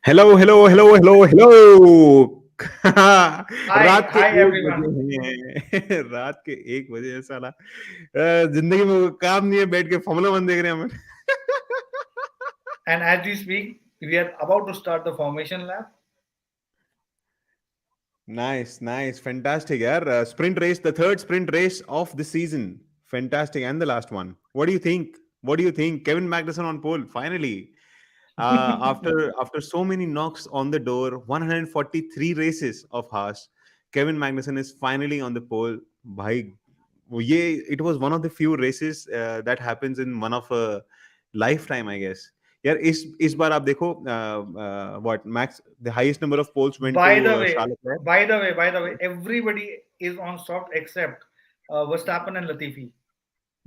Hello, hello, hello, hello, hello. Hi, रात के hi 1 बजे everyone. हैं। रात के 1 बजे है साला। ज़िंदगी में कोई काम नहीं है, बैठ के फ़ॉर्मूला 1 देख रहे हैं हम। And as we speak, we are about to start the formation lab. Nice, nice, fantastic यार। Sprint race, the third sprint race of the season. Fantastic, and the last one. What do you think? What do you think? Kevin Magnussen on pole, finally. After so many knocks on the door, 143 races of Haas, Kevin Magnussen is finally on the pole. Bhai, ये it was one of the few races that happens in one of a lifetime, I guess. यार इस बार आप देखो what max the highest number of poles went to By the way, Charles Leclerc. by the way, everybody is on soft except Verstappen and Latifi.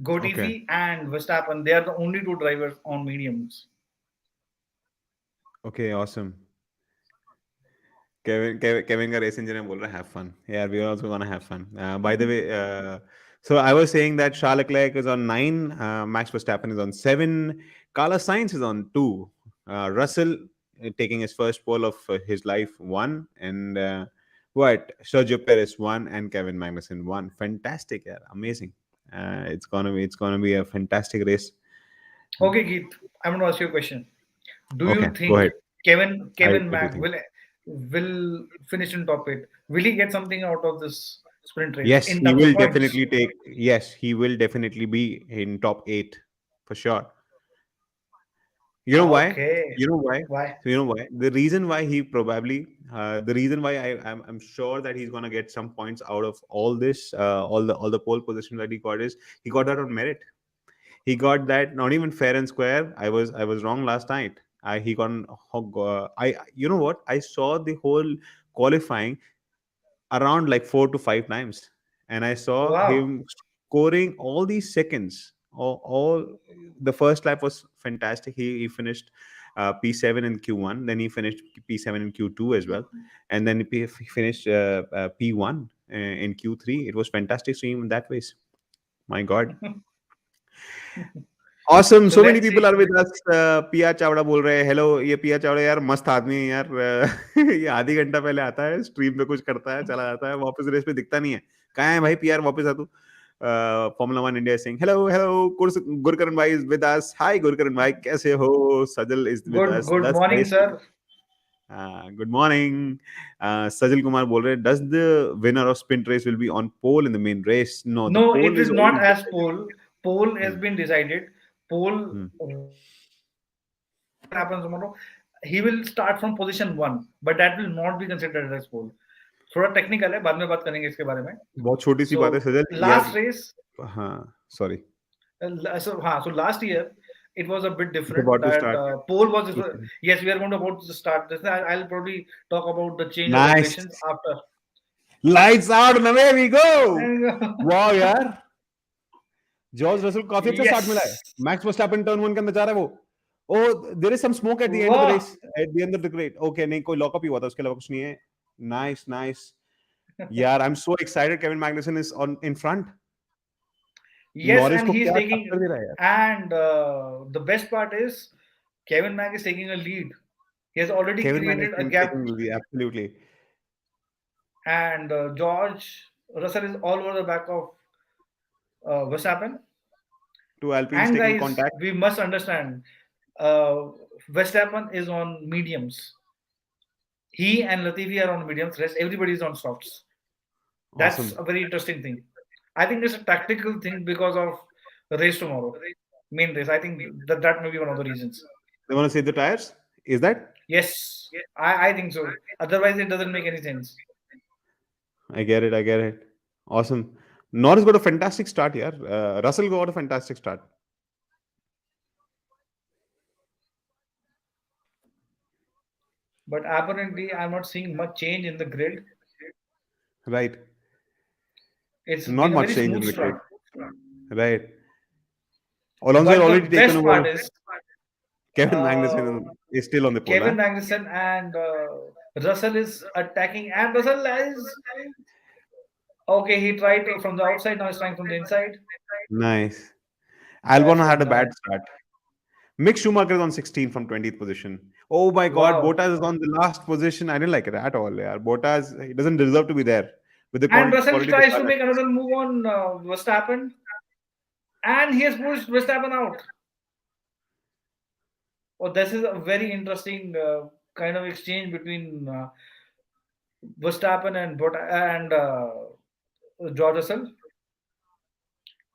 Okay, Gotifi and Verstappen, they are the only two drivers on mediums. okay, awesome. Kevin का race engineer बोल रहा है have fun. Yeah, we are also gonna have fun. By the way, so I was saying that Charles Leclerc is on 9, Max Verstappen is on 7, Carlos Sainz is on 2, Russell taking his first pole of his life 1, and what Sergio Perez 1, and Kevin Magnussen 1. Fantastic, yeah, amazing. It's gonna be a fantastic race. Okay, Geet, I'm going to ask you a question. Do Okay, you go think ahead. Kevin I do Mack think. will finish in top eight? Will he get something out of this sprint race Yes, in he terms of will points? definitely take. Yes, he will definitely be in top 8 for sure. You know why? Okay. You know why? Why? So you know why? The reason why he probably, the reason why I'm sure that he's gonna get some points out of all this, all the pole position that he got is he got that on merit. He got that not even fair and square. I was wrong last night. He got I you know what? I saw the whole qualifying around like 4 to 5 times, and I saw Wow. him scoring all these seconds. All the first lap was fantastic. He finished P7 in Q1, then he finished P7 in Q2 as well, and then he finished P1 in Q3. It was fantastic seeing him that ways. My God. Awesome. So So many let's people see. are with us. पिया चावड़ा बोल रहे हैं hello. ये पिया चावड़ा यार मस्त आदमी है यार। ये आधी घंटा पहले आता है, स्ट्रीम पे कुछ करता है, चला जाता है, वापस रेस पे दिखता नहीं है। कहाँ है भाई पीआर, वापस आ तू। Formula 1 India Singh hello hello. Gurkaran भाई is with us. Hi Gurkaran भाई, कैसे हो? Sajal is with Good us. good दस morning, race. sir. Good morning. Sajal Kumar बोल रहे हैं does the winner of sprint race will be on pole in the main race? No, the No, it pole is is not already as decided. poll. Poll has been decided. Poll hmm, happens tomorrow. He will start from position one, but that will not be considered as poll. थोड़ा technical है, बाद में बात करेंगे इसके बारे में. बहुत छोटी सी So बात है सजल यार। last race, हाँ, sorry. so last year it was a bit It's different. about to That start. poll was Okay. yes, we are going to about to start this. I'll probably talk about the change of Nice. regulations after. Lights out and away we go. And, वाह यार, George Russell को काफी अच्छा start मिला है। yes, max Verstappen turn 1 के अंदर जा रहा है वो। Oh, there is some smoke at the end of the wow. Race, at the end of the grade. Okay, नहीं कोई लॉकअप ही हुआ था, उसके अलावा कुछ नहीं है। Nice, nice. यार I am so excited, Kevin Magnussen is on in front. Yes, Norris and को he's क्या taking, टक्कर दे रहा है यार। and the best part is Kevin Mack is taking a lead. He has already Kevin created a मैग्नुसन gap, taking absolutely and George Russell is all over the back of Verstappen. Two Alpine's And taking guys, contact. we must understand, uh, Verstappen is on mediums. He and Latifi are on mediums. Rest everybody is on softs. That's Awesome. a very interesting thing. I think it's a tactical thing because of the race tomorrow, main race. I think that may be one of the reasons. They want to save the tires, is that? Yes, I think so. Otherwise, it doesn't make any sense. I get it. I get it. Awesome. Norris got a fantastic start here. Russell got a fantastic start. But apparently, I'm not seeing much change in the grid. Right. It's Not been a much very change in smooth the grid. start. Right. Alonso had But the already taken best over. part is Kevin uh, Magnussen is still on the pole. Huh? Kevin Magnussen and Russell is attacking, and Russell is okay. He tried from the outside, now he's trying from the inside. Nice. That's Albon had going a bad on. start. Mick Schumacher is on 16 from 20th position. Oh my God, Wow. Bottas is on the last position. I didn't like it at all. Yeah, Bottas, he doesn't deserve to be there with the And Russell quality the tries car to has. make another move on Verstappen, and he has pushed Verstappen out. Oh, this is a very interesting kind of exchange between Verstappen and George Russell.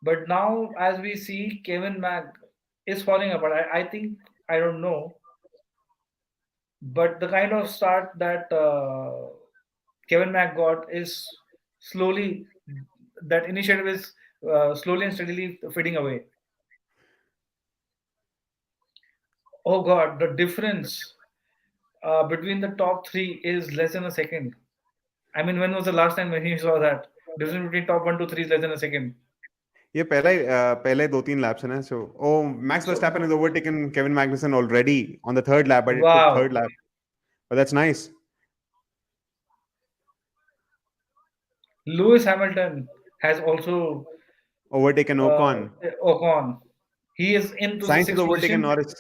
But now, as we see, Kevin Mack is falling apart. I think I don't know, but the kind of start that Kevin Mack got is slowly that initiative is slowly and steadily fading away. Oh God, the difference between the top three is less than a second. I mean, when was the last time when you saw that difference between top one to three is less than a second? ये पहले दो तीन laps है ना. So oh, Max So Verstappen has overtaken Kevin Magnussen already on the third lap, but it took third wow, lap. But that's nice. Lewis Hamilton has also Overtaken uh, Ocon. Ocon. He is into the Sainz has sixth overtaken position. Norris.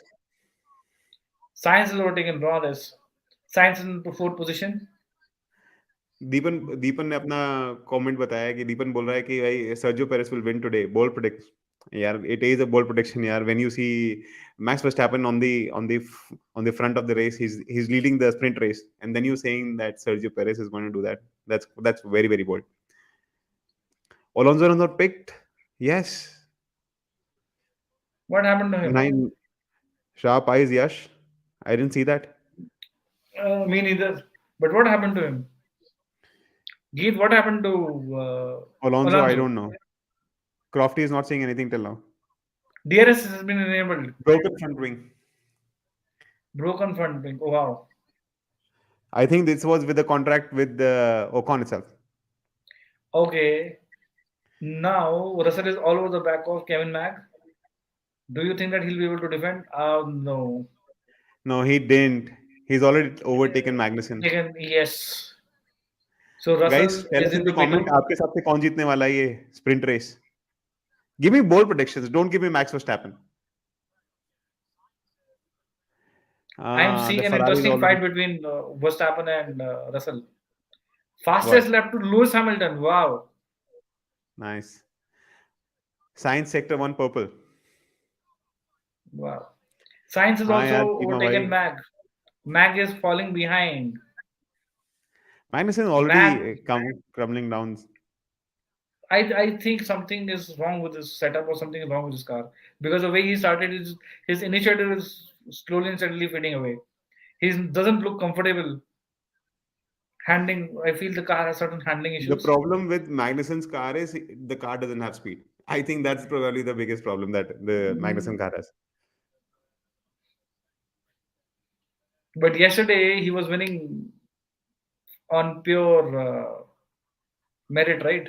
Science is overtaken Norris. Science is into fourth position. दीपन दीपन ने अपना comment बताया कि दीपन बोल रहा है कि भाई Sergio Perez will win today. Bold predict यार, it is a bold prediction यार. When you see Max Verstappen on the front of the race, he's leading the sprint race, and then you saying that Sergio Perez is going to do that. That's very very bold. Alonso is not picked. Yes. What happened to him? Nine sharp eyes, Yash. I didn't see that. Me neither. But what happened to him? Geet, what happened to Alonso, I Alonso? don't know. Crofty is not saying anything till now. DRS has been enabled. Broken front wing. Broken front wing. Oh, wow. I think this was with the contract with the Ocon itself. Okay. Now Russell is all over the back of Kevin Mack. Do you think that he'll be able to defend? No. No, he didn't. He's already overtaken Magnussen. Again, yes. So Guys, Russell tell is us in the into comment P2. आपके हिसाब से कौन जीतने वाला है ये sprint race. Give me bold predictions. Don't give me Max Verstappen. I'm Ah, the seeing an Ferrari is interesting already fight between Verstappen and Russell. what? Fastest lap to Lewis Hamilton. Wow. Nice. Science sector 1 purple. Wow. Science is हाँ also यार चीमा भाई. overtaken Mag. Mag is falling behind. Magnussen is Mag, already crumbling down. I think something is wrong with his setup or something is wrong with his car because the way he started his initiative is slowly and steadily fading away. He doesn't look comfortable handling. I feel the car has certain handling The issues. problem with Magnussen's car is the car doesn't have speed. I think that's probably the biggest problem that the Magnussen car has. But yesterday he was winning on pure merit, right?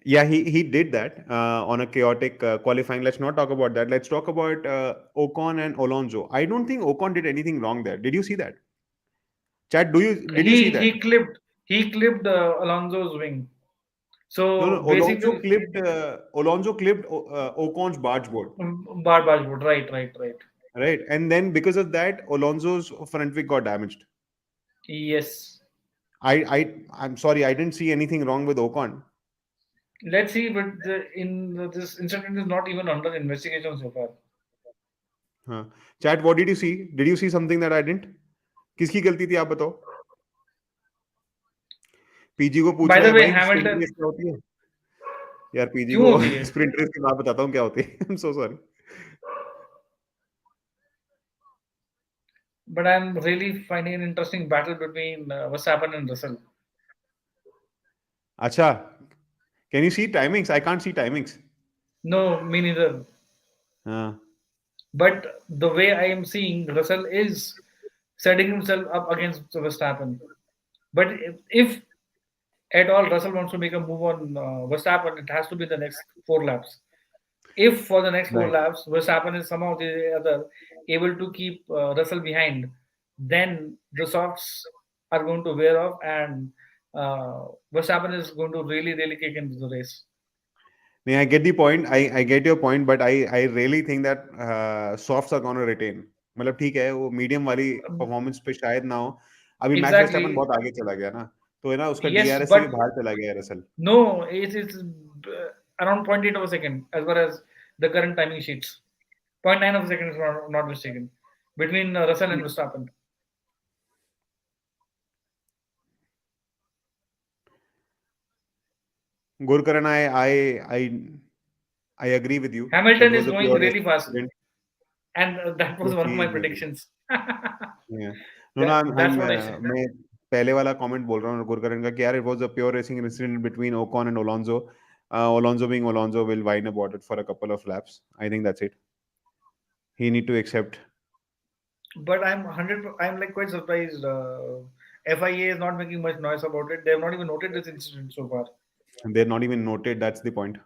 Yeah, he did that on a chaotic qualifying. Let's not talk about that. Let's talk about Ocon and Alonso. I don't think Ocon did anything wrong there. Did you see that? Chad, did you see He that? clipped Alonso's wing. No, no. So basically, Alonso clipped Ocon's barge board, barge board. Right. right? And then because of that, Alonso's front wing got damaged. Yes. I'm sorry, I didn't see anything wrong with Ocon. Let's see, but this incident is not even under investigation so far. हाँ. Chad, what did you see? Did you see something that I didn't? किसकी गलती थी आप बताओ? PG को पूछ By रहा the है way, भाई स्प्रिंट रेस Hamilton क्या होती है? यार पीजी क्यों को होती है? स्प्रिंट रेस की बात बताता हूँ क्या होती है. I'm so sorry. But I'm really finding an interesting battle between Verstappen and Russell. अच्छा. Can you see timings? I can't see timings. No, me neither. हाँ. But the way I am seeing, Russell is setting himself up against Verstappen. But if at all Russell wants to make a move on Verstappen, it has to be the next 4 laps. If for the next four Right. laps Verstappen is somehow the other able to keep Russell behind, then the softs are going to wear off and Verstappen is going to really kick into the race. Yeah, I get the point. I get your point, but I really think that softs are gonna retain. मतलब ठीक है वो medium वाली performance पे शायद ना हो. अभी मैक्स वर्स्टैपन Exactly. बहुत आगे चला गया ना, तो है ना उसका Yes, डीआरएस से भी but बाहर चला गया है Russell. no, it's around zero point 0.8 of a second as far as the current timing sheets. Zero point 0.9 of a second, if not mistaken, between Russell and Verstappen. Gurkaran, I agree with you. It Hamilton was is a going pure really fast, sprint. and that was Yes, one of he my is very good. predictions. Yeah. No, no, That's what I said. मैं पहले वाला comment बोल रहा हूँ गुरकरन का कि यार it was a pure racing incident between Ocon and Alonso. Alonso being Alonso will whine about it for a couple of laps. I think that's it. He need to accept. But I'm like quite surprised. FIA is not making much noise about it. They have not even noted this incident so far. They're not even noted. That's the point.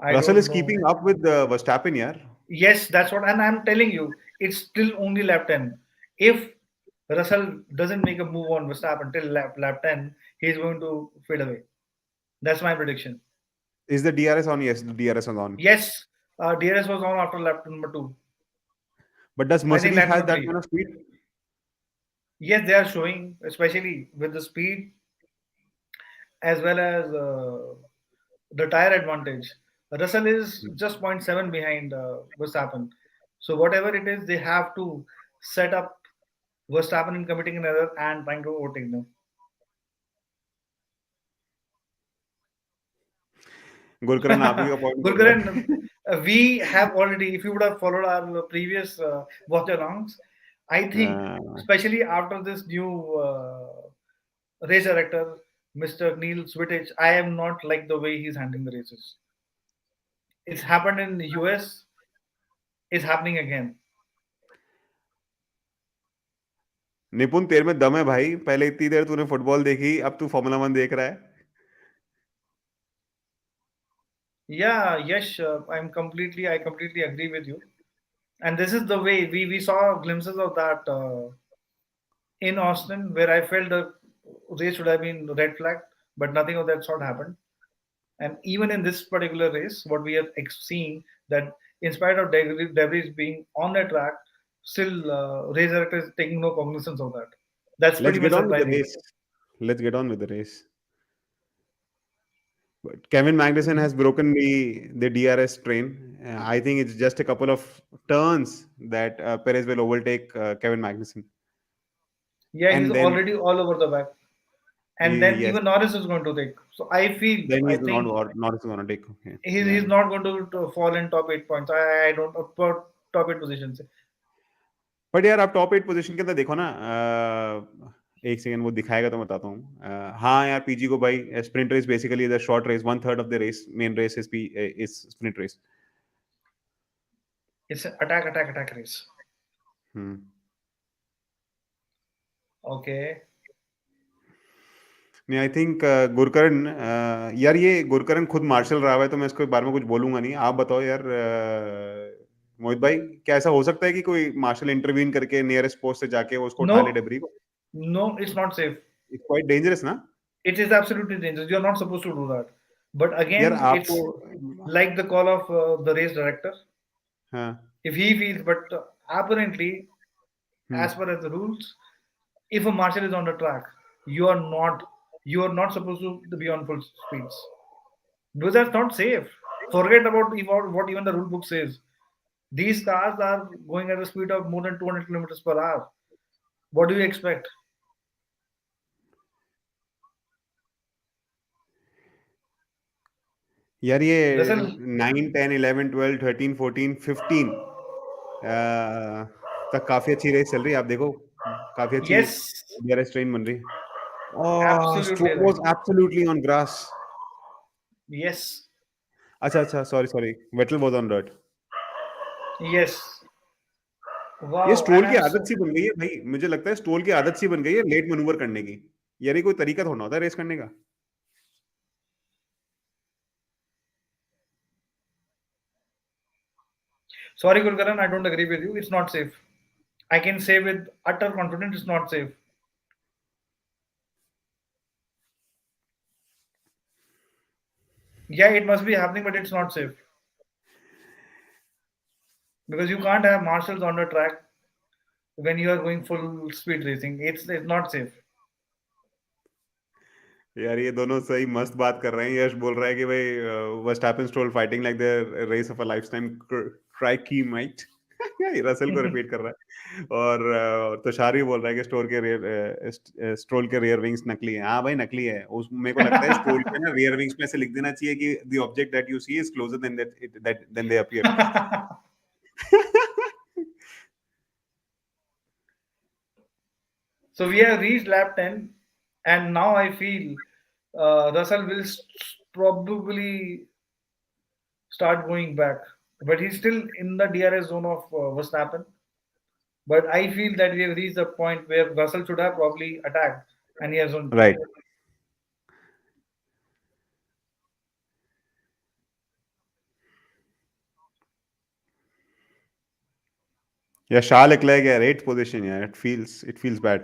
I Russell don't is know. keeping up with Verstappen, yeah. Yes, that's what, and I'm telling you, it's still only lap 10. If Russell doesn't make a move on Verstappen until lap 10, he's going to fade away. That's my prediction. Is the DRS on? Yes, the DRS is on. Yes, DRS was on after lap number 2. But does I think Mercedes lap has number that 3. kind of speed? Yes, they are showing, especially with the speed as well as the tire advantage. Russell is just zero point 0.7 behind Verstappen. So whatever it is, they have to set up Verstappen in committing an error and trying to overtake them. गुरकरन आप ही का point बोल रहा Gurkaran, है. we have already, if you would have followed our previous watch alongs, I think, Uh, especially after this new race director, Mr. Neil Swittich, I am not like the way he's handling the races. It's happened in the US, it's happening again. निपुण तेरे में दम है भाई. पहले इतनी देर तूने football देखी, अब तू फॉर्मूला वन देख रहा है. Yeah, yes, I completely agree with you. And this is the way we saw glimpses of that in Austin, where I felt the race should have been red flagged, but nothing of that sort happened. And even in this particular race, what we have seen that in spite of debris being on the track, still race director is taking no cognizance of that. That's Let's pretty get much on with the surprising. race. Let's get on with the race. But Kevin Magnussen has broken the DRS train. I think it's just a couple of turns that Perez will overtake Kevin Magnussen, Yeah, he's and then already all over the back. And then yes, even Norris is going to take. So then I he's think not going to take. Okay. he's Yeah. not going to fall in top 8 points. I don't top 8 positions. But यार आप top eight position के अंदर देखो ना. एक second वो दिखाएगा तो मैं बताता हूँ. हाँ यार पीजी को भाई sprint race basically is a short race. One third of the race main race is sprint race. It's an attack race. Hmm. Okay. नहीं आई थिंक गुरकरन. यार ये गुरकरन खुद मार्शल रहा हुआ है तो मैं इसके बारे में कुछ बोलूंगा नहीं. आप बताओ यार मोहित भाई, क्या ऐसा हो सकता है कि कोई मार्शल इंटरवीन करके नियरेस्ट पोस्ट से जाके वो उसको उठा ले No, डेबरी को? no, it's not safe. It's quite dangerous ना. It is absolutely dangerous. You're not supposed to do that. But यार again, आपको. it's like the call of the race director. हाँ. If he feels, but apparently, as hmm. per as the rules, if a marshal is on the track, you are not you are not supposed to be on full speeds because that's not safe. Forget about what even the rule book says. These cars are going at a speed of more than 200 kilometers per hour. What do you expect? यार ये Russell, 9, 10, 11, 12, 13, 14, 15 तक काफी अच्छी race चल रही है. आप देखो काफी अच्छी yes, डीआरएस ट्रेन बन रही है. absolutely stroll right. Was absolutely on grass. Yes, अच्छा अच्छा, sorry sorry, Vettel was on dirt. yes. ये Wow, and स्ट्रोल की I'm आदत so सी बन गई है भाई. मुझे लगता है स्ट्रोल की आदत सी बन गई है लेट मैन्यूवर करने की. यार ये कोई तरीका थोड़ा होता है रेस करने का. sorry, Gurkaran. I don't agree with you. It's not safe. I can say with utter confidence, it's not safe. Yeah, it must be happening, but it's not safe because you can't have marshals on the track when you are going full speed racing. It's not safe. यार ये दोनों सही मस्त बात कर रहे हैं। यश बोल रहा है कि भाई Verstappen Stroll fighting like the race of a life time try might. ये रसल को रिपीट कर रहा है। और तुषार भी बोल रहा है कि स्ट्रोल के रियर विंग्स नकली है। हाँ भाई नकली है। उस मेरे को लगता है स्ट्रोल के ना रियर विंग्स में से लिख देना चाहिए कि the object that you see is closer than they appear. So we have reached lap 10, and now I feel Russell will probably start going back, but he's still in the DRS zone of Verstappen. But I feel that we have reached the point where Russell should have probably attacked, and he hasn't. Right. या शार्ल लेक्लेर्क है 8th position यार। It feels bad.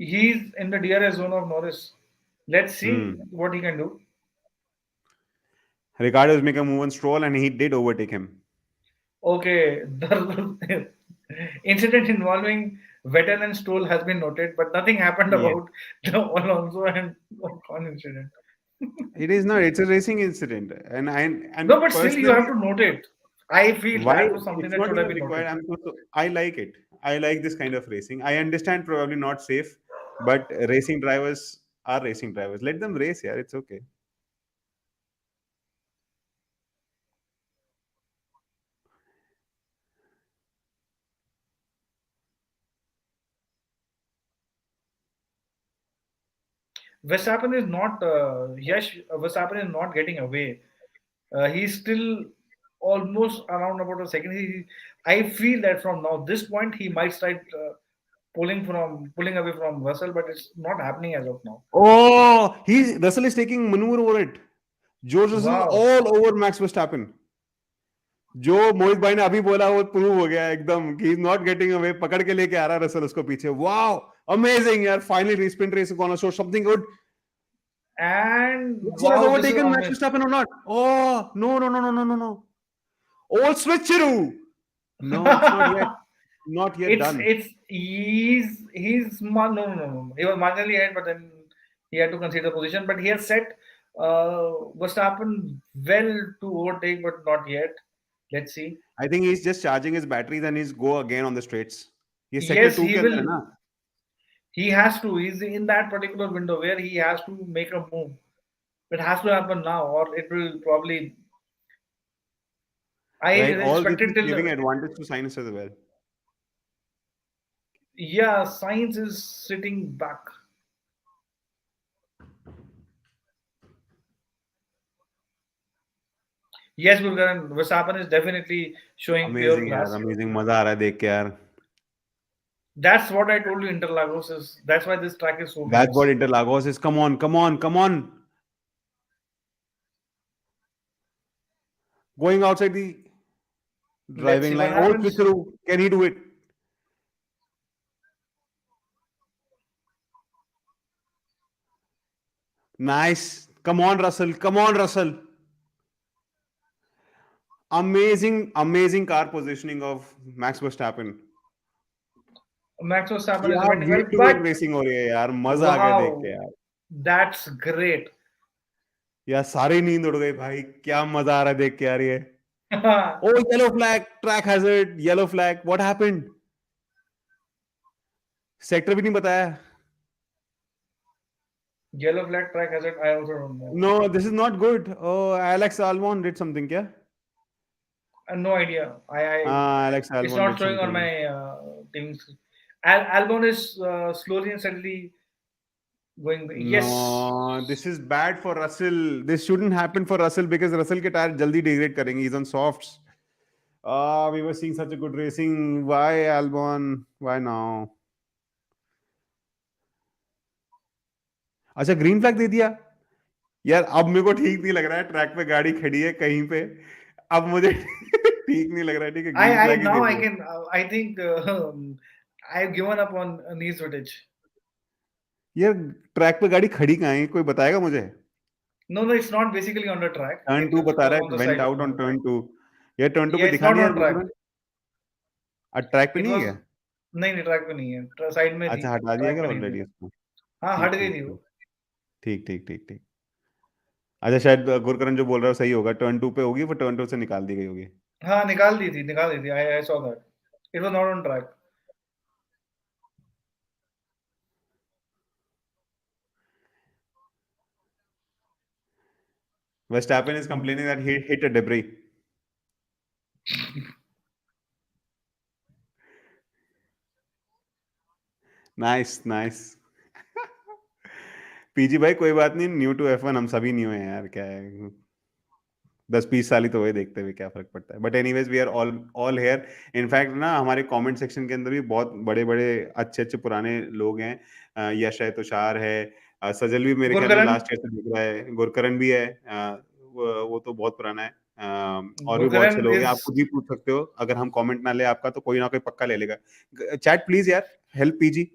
He's in the DRS zone of Norris. Let's see hmm. what he can do. Ricardo is making a move on Stroll and he did overtake him. Okay, the incident involving Vettel and Stroll has been noted, but nothing happened Yes. about the Alonso and Ocon incident. It is not. It's a racing incident, No, and but still you have personally, to note it. I feel why that was something it's that not should have even been required. noted. I like it. I like this kind of racing. I understand probably not safe, but racing drivers are racing drivers. Let them race. Yeah, it's okay. Verstappen is not Yash. Verstappen is not getting away. He's still almost around about a second. I feel that from now this point he might start pulling away from Russell, but it's not happening as of now. Oh, he's Russell is taking maneuver over it. George Russell is Wow. all over Max Verstappen. जो मोहित भाई ने अभी बोला वो prove हो गया एकदम कि इज नॉट गेटिंग अवे। पकड़ के लेके आ रहा रसल उसको पीछे। वाओ अमेजिंग यार। Finally sprint race gonna show something good. And Russell has wow, this is overtaken a Max miss. Verstappen or not? Oh no no no no no no no! All switcheroo. No, it's not yet. Not yet done. No, no, no, no. He was marginally ahead, but then he had to consider position. But he has set Verstappen well to overtake, but not yet. Let's see. I think he's just charging his batteries and he's go again on the straights. ये sector Yes, 2 he के अंदर है will. ना। He has to. He's in that particular window where he has to make a move. It has to happen now, or it will probably. I Right, all this expected is till. giving advantage to Sainz as well. Yeah, science is sitting back. Yes, Gurgaran, Verstappen is definitely showing pure amazing यार, class. Amazing. मजा आ रहा है देख के यार। That's what I told you. Interlagos is. That's why this track is so That's famous. what Interlagos is. Come on, come on, come on. Going outside the Let's see driving what line. Oh, happens. switcheroo. Can he do it? Nice. Come on, Russell. Come on, Russell. Amazing, amazing car positioning of Max Verstappen। Max Verstappen is क्या defending well, week to week but racing हो रही है यार। मजा आ गया देख के wow, यार। that's great. यार सारी नींद उड़ गई भाई। क्या मजा आ रहा है देख के यार ये। Oh yellow flag, track hazard, yellow flag. What happened? Sector भी नहीं बताया। Yellow flag track has it. I also don't know. No this is not good. Oh Alex Albon did something क्या? No idea. I हाँ Alex It's Albon not did showing on something. my team's. Albon is slowly and steadily going. Yes. No, this is bad for Russell. This shouldn't happen for Russell because Russell के tyre जल्दी degrade करेंगे। He's on softs. Ah, we were seeing such a good racing. Why Albon? Why now? अच्छा green flag दे दिया। यार अब मेरे को ठीक नहीं लग रहा है। ट्रैक पे गाड़ी खड़ी है कहीं पे। अब मुझे ठीक नहीं लग रहा है। ठीक है, green I flag he they now I दिया। can. I think I've given up on knee footage. यार ट्रैक पे गाड़ी खड़ी कहाँ है? कोई बताएगा मुझे? No, no, it's not basically on the track. Turn It two is बता रहा on है, the went side. Out on turn two. ये टर्न टू Yeah, पे it's दिखा not नहीं यार on track. गुरकरन। ट्रैक पे It नहीं है was, क्या? नहीं नहीं, ट्रैक पे नहीं है, साइड में थी, अच्छा, हटा दिया ट्रैक क्या पे नहीं थी। ऑलरेडी उसको? हाँ, ठीक हट गई ठीक थी ठीक। वो। ठीक ठीक ठीक ठीक। अच्छा, शायद गुरकरन जो बोल रहा है वो सही होगा, टर्न टू पे होगी वो, टर्न टू से निकाल दी गई होगी। हाँ, निकाल दी थी। I saw that. It was not on track. Verstappen is complaining that he hit a debris. Nice nice. PG भाई कोई बात नहीं, न्यू टू F1, हम सभी न्यू हैं यार, क्या है, 10-20 साल ही तो हुए, देखते हुए क्या फर्क पड़ता है। But anyways we are all all here. In fact ना हमारे कमेंट सेक्शन के अंदर भी बहुत बड़े बड़े अच्छे अच्छे पुराने लोग हैं। यश है, तुषार है, सजल भी मेरे ख्याल में गुरकरन, लास्ट ईयर से दिख रहा है, गुरकरण भी है। वो तो बहुत पुराना है। और भी बहुत से गुरकरन लोग हैं, इज आप खुद भी पूछ सकते हो, अगर हम कमेंट ना ले आपका तो कोई ना कोई पक्का ले लेगा। चैट प्लीज यार, हेल्प पीजी।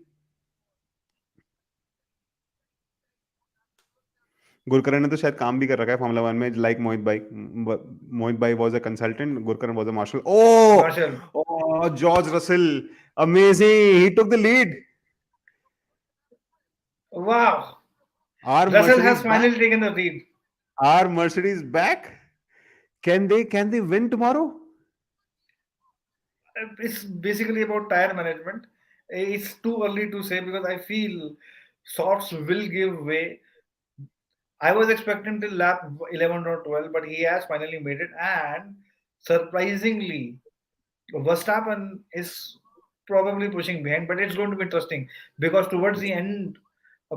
गुरकरण ने तो शायद काम भी कर रखा है फॉर्मूला वन में, लाइक मोहित भाई। मोहित भाई was a consultant, Gurkaran was a marshal. Marshal. Oh George Russell, amazing, he took the lead. वाह, are Russell has Mercedes back, finally taken the lead. Are Mercedes back, can they win tomorrow? It's basically about tire management. It's too early to say because I feel softs will give way. I was expecting till lap 11 or 12, but he has finally made it. And surprisingly, Verstappen is probably pushing behind, but it's going to be interesting because towards the end,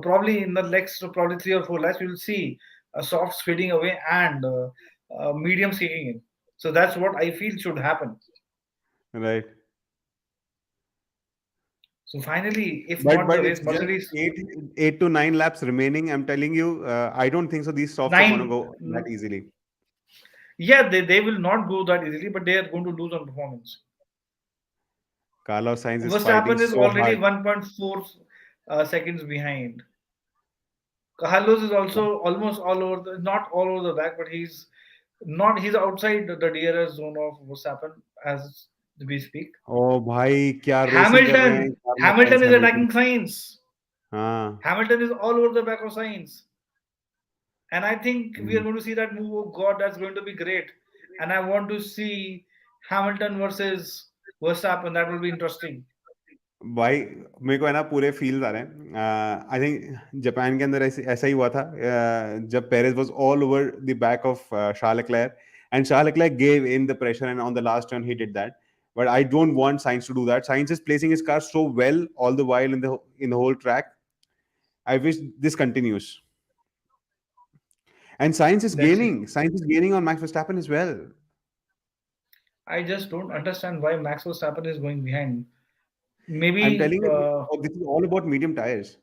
probably in the next probably 3 or 4 laps, you'll see softs fading away and mediums kicking in. So that's what I feel should happen. Right. So finally, if But not the but race, it's just Mercedes 8 to 9 laps remaining. I'm telling you, I don't think so. These softs are going to nine. go that easily. Yeah, they will not go that easily, but they are going to lose on performance. Carlos Sainz is fighting Verstappen is so already hard. 1.4 seconds behind. Carlos is also almost all over the, not all over the back, but he's outside the DRS zone of Verstappen as we speak. ओ भाई क्या racing कर रहे हैं Hamilton, Carlos Hamilton science, is Hamilton. attacking Sainz. हाँ। Hamilton is all over the back of Sainz. And I think we are hmm. going to see that move. Oh God, that's going to be great. And I want to see Hamilton versus Verstappen. That will be interesting. भाई मेरे को है ना पूरे feels आ रहे हैं। I think Japan के अंदर ऐसा ही हुआ था, जब Perez was all over the back of Charles Leclerc, and Charles Leclerc gave in the pressure and on the last turn he did that. But I don't want Sainz to do that. Sainz is placing his car so well all the while in the whole track. I wish this continues. And Sainz is Let's see. gaining. Sainz is gaining on Max Verstappen as well. I just don't understand why Max Verstappen is going behind. I'm Maybe telling you, this is all about medium tires.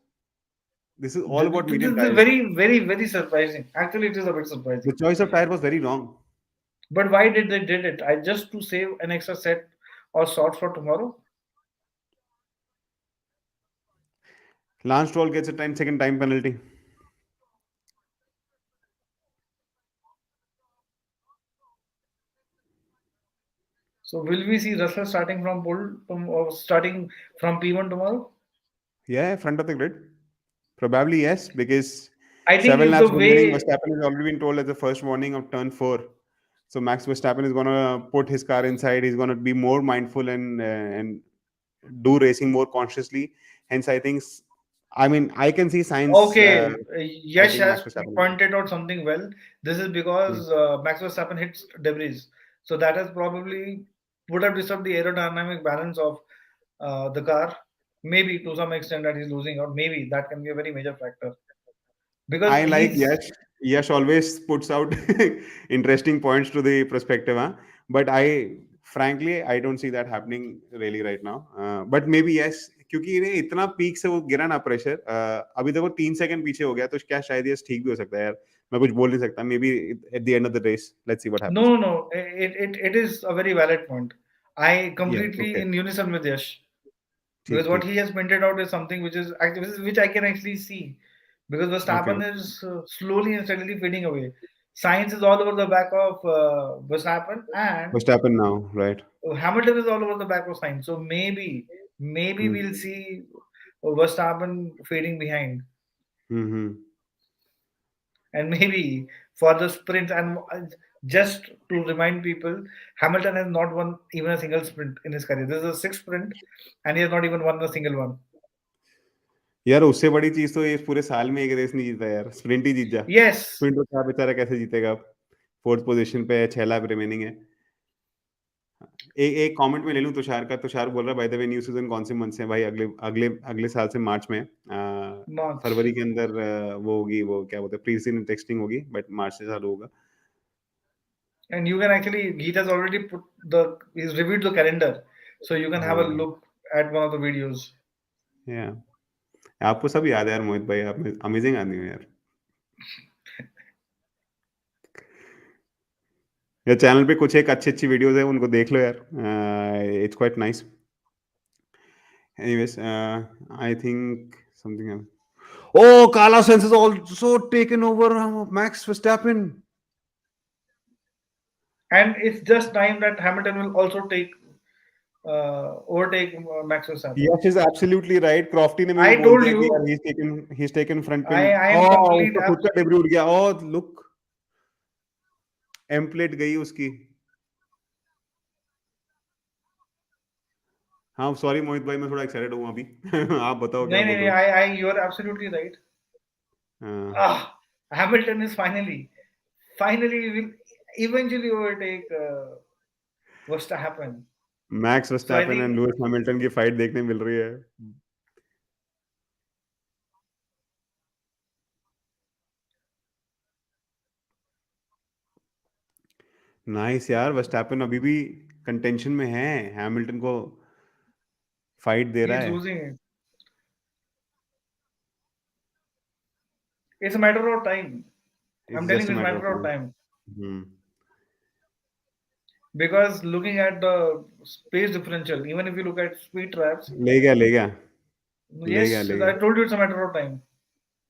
This is all about this medium is tires. very, very, very surprising. Actually, it is a bit The surprising. choice of tire was very wrong. But why did they did it? I just to save an extra set or shot for tomorrow. Lance Stroll gets a 10-second time penalty. So will we see Russell starting from pole or starting from P1 tomorrow? Yeah, front of the grid. Probably yes, because I think seven if the laps remaining, way Verstappen has already been told as the first warning of turn four. So Max Verstappen is going to put his car inside. He's going to be more mindful and do racing more consciously. Hence, I think, I mean, I can see science okay, Yash fighting Max has Verstappen. pointed out something well. This is Hmm. because Max Verstappen hits debris, so that has probably would have disturbed the aerodynamic balance of the car. Maybe to some extent that he's losing out. Maybe that can be a very major factor because I like he's Yash. Yash always puts out interesting points to the perspective, huh? But frankly, I don't see that happening really right now. But maybe yes, क्योंकि ये इतना peak से वो गिरा ना pressure, अभी तक वो 3 सेकंड पीछे हो गया, तो क्या शायद ये ठीक भी हो सकता है यार। मैं कुछ बोल नहीं सकता, maybe at the end of the race let's see what no, happens. no, no. It is a very valid point. I या completely okay, in unison with Yash because ठीक what ठीक। he has pointed out is something which is which I can actually see. because Okay. Verstappen is slowly and steadily fading away. Science is all over the back of Verstappen, and Verstappen now, right? Hamilton is all over the back of Sainz. So maybe Hmm. we'll see Verstappen fading behind, Mm-hmm. and maybe for the sprint. And just to remind people, Hamilton has not won even a single sprint in his career. This is a sixth sprint, and he has not even won a single one. यार उससे बड़ी चीज तो ये पूरे साल में एक रेस नहीं जीता यार, स्प्रिंट ही जीत जा। Yes, स्प्रिंट तो क्या बेचारा कैसे जीतेगा अब? फोर्थ पोजीशन पे है, 6 लैप रिमेनिंग है। एक एक कमेंट में ले लूं तुषार का। तुषार बोल रहा है by the way new season कौन से मंथ से है भाई? अगले अगले अगले साल से मार्च में March. फरवरी के अंदर वो होगी, वो क्या बोलते हैं, प्री सीजन टेस्टिंग होगी, बट मार्च से चालू होगा। And you can actually, he has already he's reviewed the calendar. So you can have a हाँ, look at one of the videos. या आपको सब याद है यार मोहित भाई, आप अमेजिंग आदमी हो यार। या चैनल पे कुछ एक अच्छी-अच्छी वीडियोज़ है, उनको देख लो यार। It's quite nice. Anyways I think something else. Oh! Carlos Sainz has also taken over Max Verstappen. And it's just time that Hamilton will also overtake Max Verstappen. Yash is absolutely right. Crofty ने भी I बोल told दिया कि यार you, he's taken front pin. I am oh! complete. उसका खुद का debut उड़ गया। ओह! लुक, एम प्लेट गई उसकी। हाँ, सॉरी मोहित भाई, मैं थोड़ा एक्साइटेड हूँ अभी। आप बताओ क्या No, no, बोल no, रहे हो? you are absolutely right. हाँ, Ah, Hamilton is finally will eventually overtake Verstappen. Max So I Verstappen and think Lewis Hamilton की फाइट देखने मिल रही है। नाइस यार, वर्स्टैपेन अभी भी कंटेंशन में है, हैमिल्टन को फाइट दे रहा he's है। losing it. It's a matter of time. I'm it's telling just a you, it's a matter of matter of time. time. Hmm, Because looking at the space differential, even if you look at speed traps, ले गया, ले गया, ले गया, yes, ले गया, I told you it's a matter of time.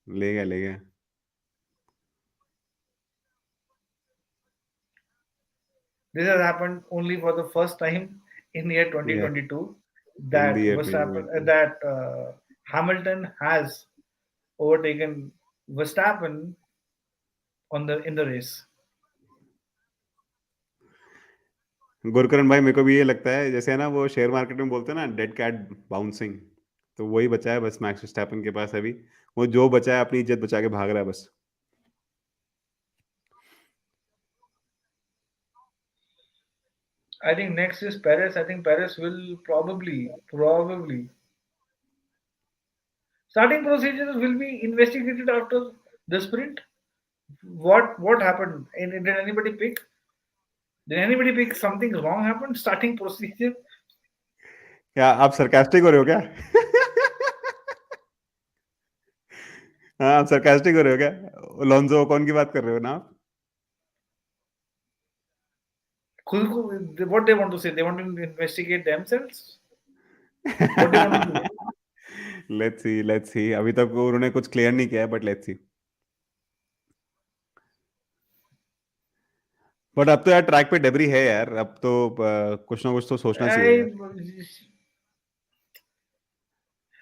ले गया, ले गया। This has happened only for the first time in the year या 2022 in the that year 2020। Hamilton has overtaken Verstappen in the race. Gurkaran भाई, मेरे को भी ये लगता है जैसे है ना वो शेयर मार्केट में बोलते हैं ना, डेड कैट बाउंसिंग, तो वही बचा है बस मैक्स वर्स्टैपेन के पास अभी। वो जो बचा है अपनी इज्जत बचा के भाग रहा है बस। I think next is Paris. I think Paris will probably starting procedures will be investigated after the sprint. What happened? Did anybody pick? Did anybody pick something wrong happened? Starting procedure. क्या आप sarcastic हो रहे हो क्या? हाँ, आप sarcastic हो रहे हो क्या? अलोंसो ओकॉन की बात कर रहे हो ना आप? What they want to say? They want to investigate themselves. What they want to do? Let's see, अभी तक उन्होंने कुछ क्लियर नहीं किया है, बट लेट्स सी। बट अब तो यार ट्रैक पे डेब्री है यार, अब तो कुछ ना कुछ तो सोचना चाहिए यार।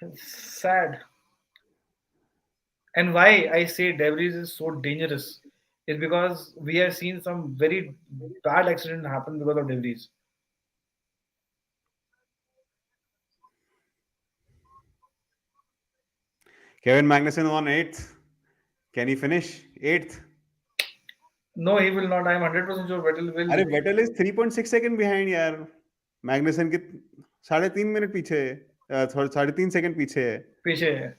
I sad. And why I say debris is so dangerous is because we have seen some very bad accident happen because of debris. Kevin Magnussen on 8th, can he finish 8th? No, he will not. I am 100% sure Vettel अरे will. Vettel is 3.6 second behind यार, मैग्नुसन के 3.5 minute पीछे है, 3.5 second पीछे है। पीछे है.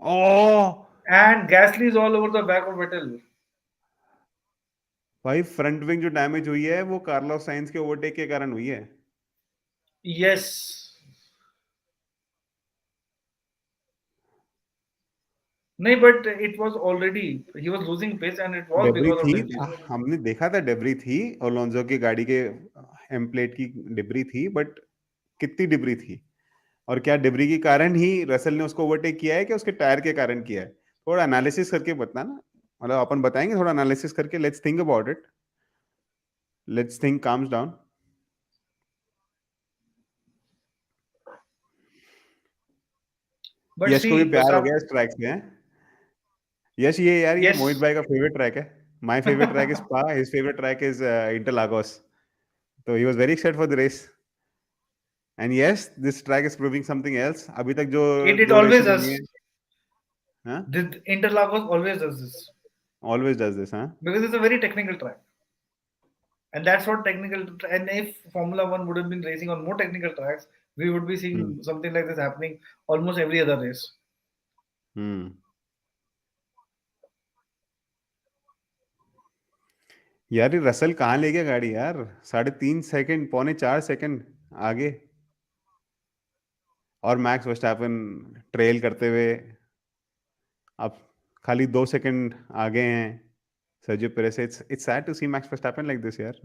ओह And Gasly is all over the back of Vettel. भाई, फ्रंट विंग जो डैमेज हुई है वो कार्लोस साइंस के ओवरटेक के कारण हुई है। Yes. No, but it was already. He was losing pace and it was debris because of थी, debris. हमने देखा था डेब्री थी, अलोंसो की गाड़ी के एम प्लेट की डिब्री थी, बट कितनी डिब्री थी? और क्या डिब्री के कारण ही रसल ने उसको ओवरटेक किया है कि उसके टायर के कारण किया है? थोड़ा एनालिसिस करके बता ना, मतलब अपन बताएंगे थोड़ा एनालिसिस करके, let's think about it, let's think calms down. But यश को भी see, प्यार हो गया इस ट्रैक से, हैं? यश, ये यार ये मोहित yes, भाई का फेवरेट ट्रैक है। My favourite track is Spa, his favourite track is Interlagos, तो he was very excited for the race. And yes, this track is proving something else, अभी तक जो it दो always रेसेस हुई हैं। does. हाँ, The Interlagos always does this always does this, हाँ। because it's a very technical track. And that's what technical. And if Formula One would have been racing on more technical tracks, we would be seeing something like this happening almost every other race. हम्म। यार ये Russell कहाँ ले गया गाड़ी यार, 3.5 second, 3.25 second आगे, और max Verstappen trail करते हुए अब खाली 2 सेकंड आगे हैं Sergio Perez. It's sad to see Max Verstappen like this यार,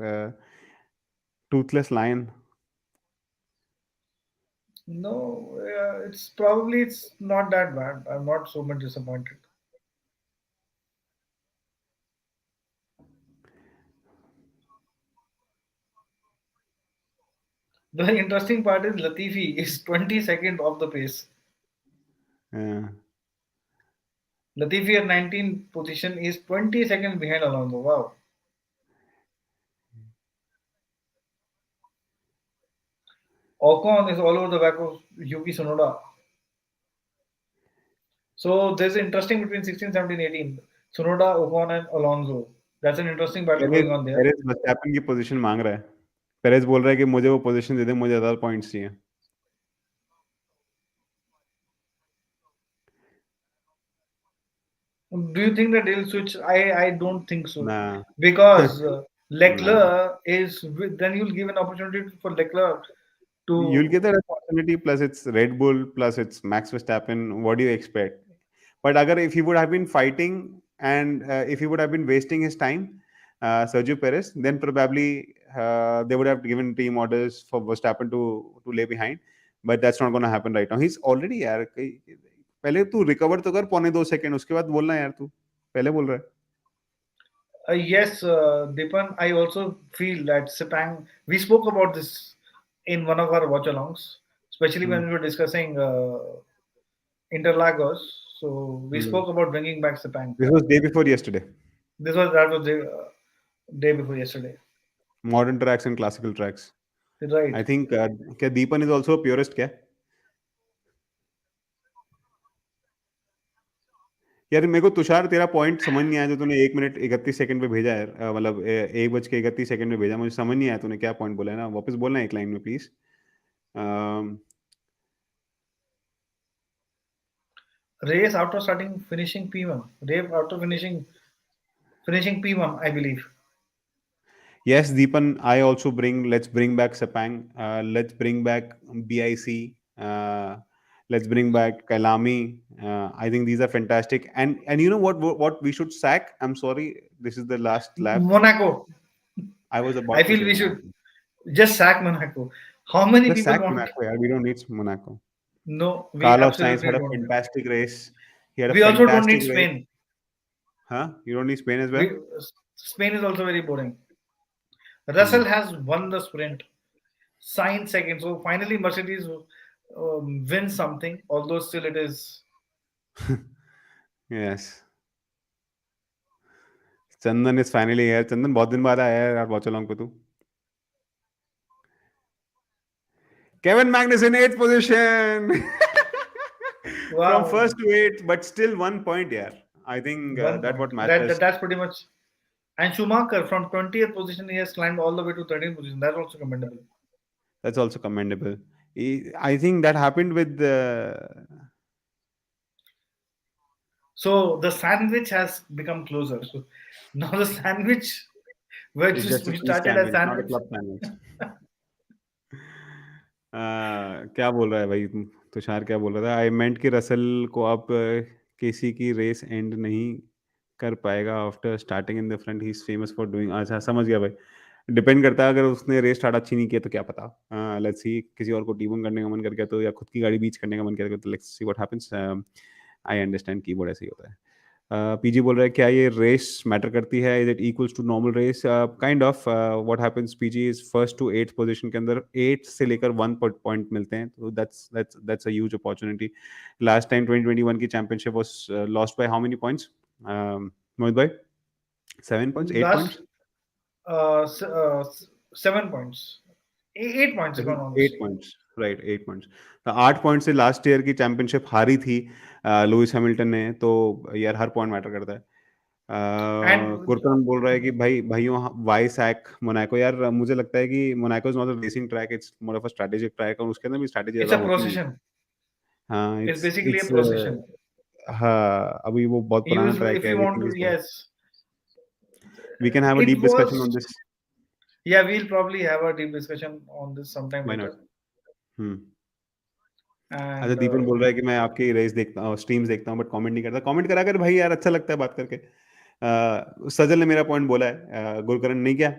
toothless lion. No, it's not that bad. I'm not so much disappointed. The interesting part is Latifi is 22nd off the pace. Latifi at 19th position is 20 seconds behind Alonso. Wow. Ocon is all over the back of Yuki Tsunoda. So there's an interesting between 16, 17, 18. Tsunoda, Ocon, and Alonso. That's an interesting battle Perez going on there. Perez Verstappen की position मांग रहा है। Perez बोल रहा है कि मुझे वो पोजीशन दे दे, मुझे ज्यादा पॉइंट्स चाहिए। Do you think that they'll switch? I don't think so. ना। Because ना, Leclerc is, then you'll give an opportunity for Leclerc you'll to. get that opportunity, plus it's Red Bull, plus it's Max Verstappen. What do you expect? But agar if he would have been fighting, and if he would have been wasting his time, Sergio Perez, then probably they would have given team orders for Verstappen to lay behind. But that's not going to happen right now. He's already यार पहले तू recover तो कर 0.25 second, उसके बाद बोलना यार, तू पहले बोल रहा है। Yes, Dipan, I also feel that Sepang, we spoke about this in one of our watch alongs, especially when we were discussing Interlagos. So we spoke about bringing back Sepang. This was day before yesterday. That was the day before yesterday. Modern tracks and classical tracks. Right. I think क्या दीपन is also a purist क्या? यार मेरे को तुषार तेरा point समझ नहीं आया जो तूने 1 मिनट 31 सेकंड पे भेजा है, मतलब 1 बज के 31 सेकंड में भेजा, मुझे समझ नहीं आया तूने क्या पॉइंट बोला है ना, वापस बोलना एक लाइन में please. Race after starting finishing P1. Race after finishing P1, I believe. Yes, Deepan, I also let's bring back Sepang, let's bring back BIC, let's bring back Kailami. I think these are fantastic. And you know what we should sack? I'm sorry, this is the last lap. Monaco. I was I about to feel say we should Monaco. just sack Monaco. How many Just people sack want? Monaco, yeah. We don't need Monaco. No, we Carlos Sainz absolutely had a don't. fantastic race. He had a We also don't fantastic need race. Spain. Huh? You don't need Spain as well? We Spain is also very boring. Hmm. Russell has won the sprint, signed second. So finally, Mercedes wins something, although still it is. Yes. Chandan is finally here. Chandan, बहुत दिन बाद आया है यार watch along पे तू। Kevin Magnussen, 8th position. From Wow, first to eighth, but still 1 point, yeah. I think one that point. what matters. That's pretty much. And Schumacher from 20th position, he has climbed all the way to 13th position. That's also commendable. That's also commendable. I think that happened with So the sandwich has become closer. So now the sandwich, it's which just a we cheese started as sandwich, not a sandwich. club sandwich. क्या बोल रहा है भाई तुषार, क्या बोल रहा था? आई मेंट कि रसल को अब किसी की रेस एंड नहीं कर पाएगा after starting in the front, he is famous for doing. अच्छा समझ गया भाई। डिपेंड करता है, अगर उसने रेस स्टार्ट अच्छी नहीं किया तो क्या पता, लेट्स सी, किसी और को टीम करने का मन कर गया तो, या खुद की गाड़ी बीच करने का मन कर गया तो, let's see what happens. I understand, keyboard ऐसे ही होता है। पीजी बोल रहा है क्या ये रेस मैटर करती है, is it equals to normal race? Kind of, what happens, PG is first to eight position के अंदर 8 से लेकर 1 पॉइंट मिलते हैं, तो that's a huge opportunity. Last time 2021 की championship was lost by how many points, Mohit भाई? 7 points, 8 Last points? 7 points, 8 points if I'm not 8 mistaken. Points, right, 8 points. तो 8 पॉइंट से लास्ट ईयर की चैंपियनशिप हारी थी लुइस हैमिल्टन ने, तो यार हर पॉइंट मैटर करता है। And गुरकरण बोल रहा है कि भाई भाइयों, वाई सैक मोनाको? यार मुझे लगता है कि Monaco is not a racing track, it's more of a strategic track, और उसके अंदर भी स्ट्रेटेजी it's ज्यादा a होती नहीं है। procession. हाँ, It's it's basically a it's procession. हाँ, अभी वो बहुत पुराना Use ट्रैक if है, you want everything to, is there. yes. We can have a It deep discussion on was, this, yeah, we'll probably have a deep discussion on this sometime why later. Not? Hmm. अच्छा, And दीपन बोल रहा है कि मैं आपकी race देखता हूँ, streams देखता हूँ, बट कमेंट नहीं करता। कमेंट करा कर भाई यार, अच्छा लगता है बात करके। सजल ने मेरा पॉइंट बोला है, गुरकरण नहीं क्या?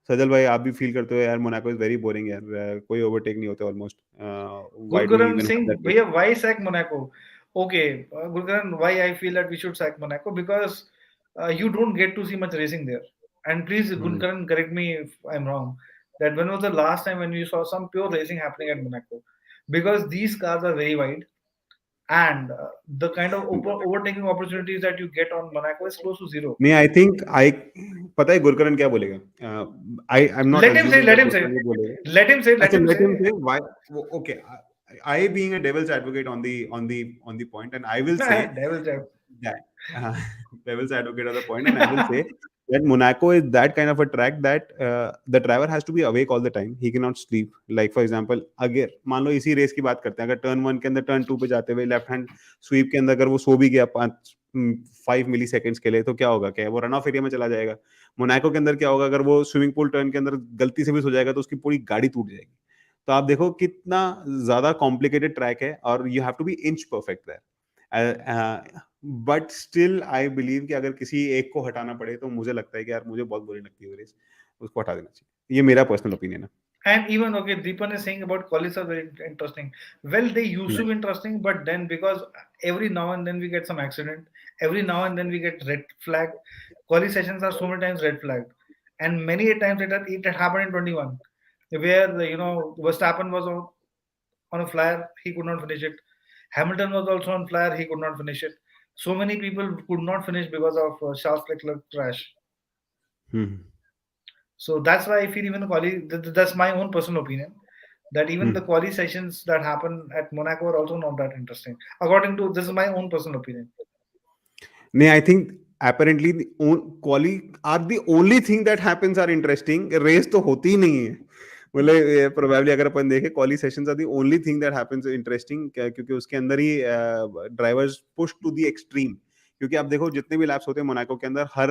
सजल भाई, आप भी फील करते हो यार मोनाको इज वेरी बोरिंग यार, कोई ओवरटेक नहीं होते almost, why do you Gurkaran even have Singh, that race? bhaiya, why sack Monaco? Okay, Gurkaran, why I feel that we should sack Monaco? Because you don't get to see much racing there. And please, hmm. Gurkaran, correct me if I'm wrong. That when was the last time when you saw some pure racing happening at Monaco? Because these cars are very wide, and the kind of overtaking opportunities that you get on Monaco is close to zero. नहीं, आई पता है गुरकरण क्या बोलेगा? आई am not Let him say, assuming let that him say, Gurkaran ये बोलेगा। let him say, let अच्छा, him let him say. say why. Okay, I being a devil's advocate on the point, and I will say Devil jab. that, uh, devil's advocate of the point, and I will say that Monaco is that kind of a track that the driver has to be awake all the time. He cannot sleep. Like for example, अगर मान लो इसी race की बात करते हैं, अगर turn 1 के अंदर टर्न 2 पे जाते हुए लेफ्ट हैंड स्वीप के अंदर अगर वो सो भी गया 5 मिली सेकेंड्स के लिए, तो क्या होगा? क्या वो रन ऑफ एरिया में चला जाएगा? मोनाको के अंदर क्या होगा, अगर वो स्विमिंग पूल टर्न के अंदर गलती से भी सो जाएगा तो उसकी पूरी गाड़ी टूट जाएगी। तो आप देखो कितना ज्यादा कॉम्प्लिकेटेड ट्रैक है, और you have to be inch perfect there. But still I believe कि अगर किसी एक को हटाना पड़े तो मुझे लगता है कि यार मुझे बहुत बुरी लगती है वो रेस, उसको हटा देना चाहिए। ये मेरा पर्सनल ओपिनियन है। And even okay, Deepan is saying about qualis are very interesting. Well, they used to hmm, be interesting, but then because every now and then we get some accident, every now and then we get red flag. Quali sessions are so many times red flagged, and many a times it had happened in 21, where Verstappen was on a flyer, he could not finish it. Hamilton was also on flyer, he could not finish it. So many people could not finish because of Charles Leclerc crash. Hmm, So that's why I feel even the quali. That's my own personal opinion. That even the hmm. quali sessions that happen at Monaco are also not that interesting. According to this is my own personal opinion. नहीं, I think apparently quali are the only thing that happens are interesting, race तो होती ही नहीं है। मतलब probably अगर अपन देखें, quali sessions are the only thing that happens interesting, क्योंकि उसके अंदर ही drivers push to the extreme. क्योंकि आप देखो जितने भी लैप्स होते हैं मोनाको के अंदर, हर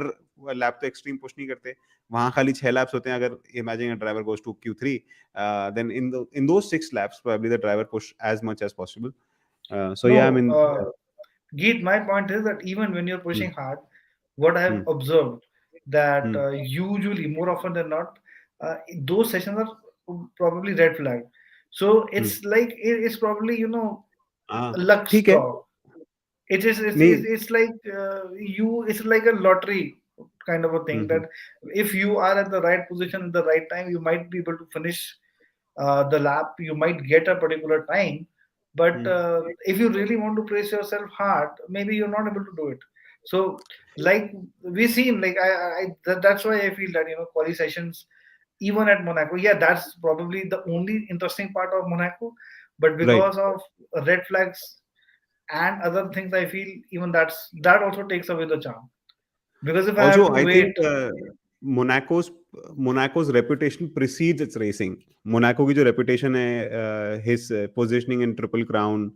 लैप तो एक्सट्रीम पुश नहीं करते। वहां खाली 6 लैप्स होते हैं। अगर imagine a driver goes to Q3, then in those 6 laps probably the driver push as much as possible. So yeah I No, mean, Geet, my point is that even when you're pushing hard, what I have observed that usually more often than not, those sessions are probably red flag. So it's like it's probably हाँ, luck ठीक है। draw. नहीं, It's like it's like a lottery kind of a thing that if you are at the right position at the right time, you might be able to finish the lap. You might get a particular time, but if you really want to press yourself hard, maybe you're not able to do it. So, like we seen, like that's why I feel that quali sessions even at Monaco, yeah, that's probably the only interesting part of Monaco. But right. because of red flags and other things, I feel even that also takes away the charm. Because if I have Also, to I wait, think Monaco's Monaco's reputation precedes its racing. Monaco की जो reputation है, his positioning in Triple Crown,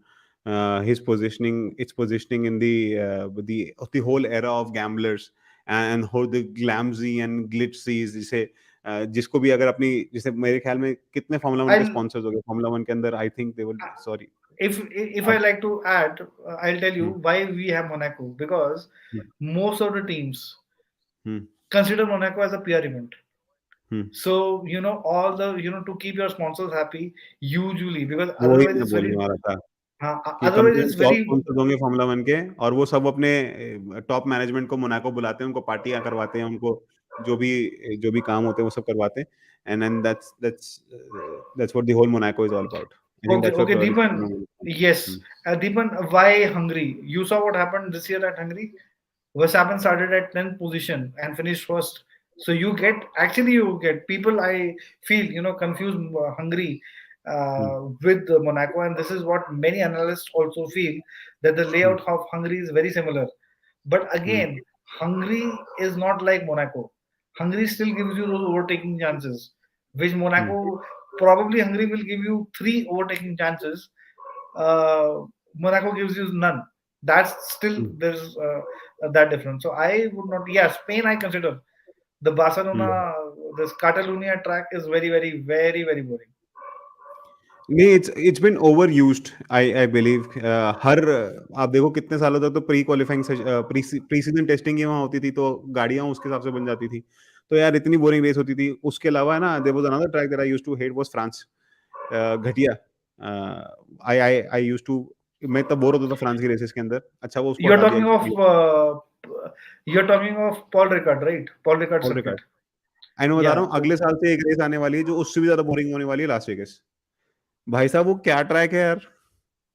his positioning, its positioning in the whole era of gamblers, and how the glamsy and glitzy, जिसे जिसको भी अगर अपनी, जैसे मेरे ख्याल में कितने फार्मूला वन के I'll स्पॉन्सर्स हो गए फार्मूला वन के अंदर, I think they will, sorry. if I like to add, I'll tell you hmm, why we have Monaco because hmm, most of the teams hmm, consider Monaco as a PR event. Hmm, So, all the, to keep your sponsors happy, usually, because वही otherwise मैं it's बोलने very, वाला था कि otherwise company it's job very, sponsor होंगे formula one के, और वो सब अपने टॉप मैनेजमेंट को मोनाको बुलाते हैं, उनको पार्टियां करवाते हैं, उनको जो भी जो भी काम होते हैं वो सब करवाते हैं, and then that's what the whole Monaco is all about. I think okay, that's okay, what Deepan, yes, Deepan, why Hungary? You saw what happened this year at Hungary? Verstappen started at 10th position and finished first. So you get people, I feel, confuse Hungary with Monaco, and this is what many analysts also feel, that the layout of Hungary is very similar. But again, Hungary is not like Monaco. Hungary still gives you those overtaking chances, which Monaco, probably Hungary will give you three overtaking chances. Monaco gives you none. That's still there's that difference. So I would not. Yeah, Spain I consider the Barcelona, this Catalonia track is very, very, very, very boring. नहीं, it's been over used, I believe. हर आप देखो कितने सालों तक तो pre qualifying pre season testing ही वहाँ होती थी, तो गाड़ियाँ उसके हिसाब से बन जाती थी, तो यार इतनी बोरिंग रेस होती थी। उसके अलावा है ना, there was another track that I used to hate was France. घटिया। आई यूज्ड टू, मैं तब बोर होता था फ्रांस की रेसेस के अंदर। अच्छा वो उसको You're हटा दिया talking of you're talking of Paul Ricard, right? Paul Ricard all circuit. Record. I know, बता रहा Yeah. हूँ अगले साल से एक रेस आने वाली है जो उससे भी ज्यादा बोरिंग होने वाली है, लास वेगास। भाई साहब वो क्या ट्रैक है यार,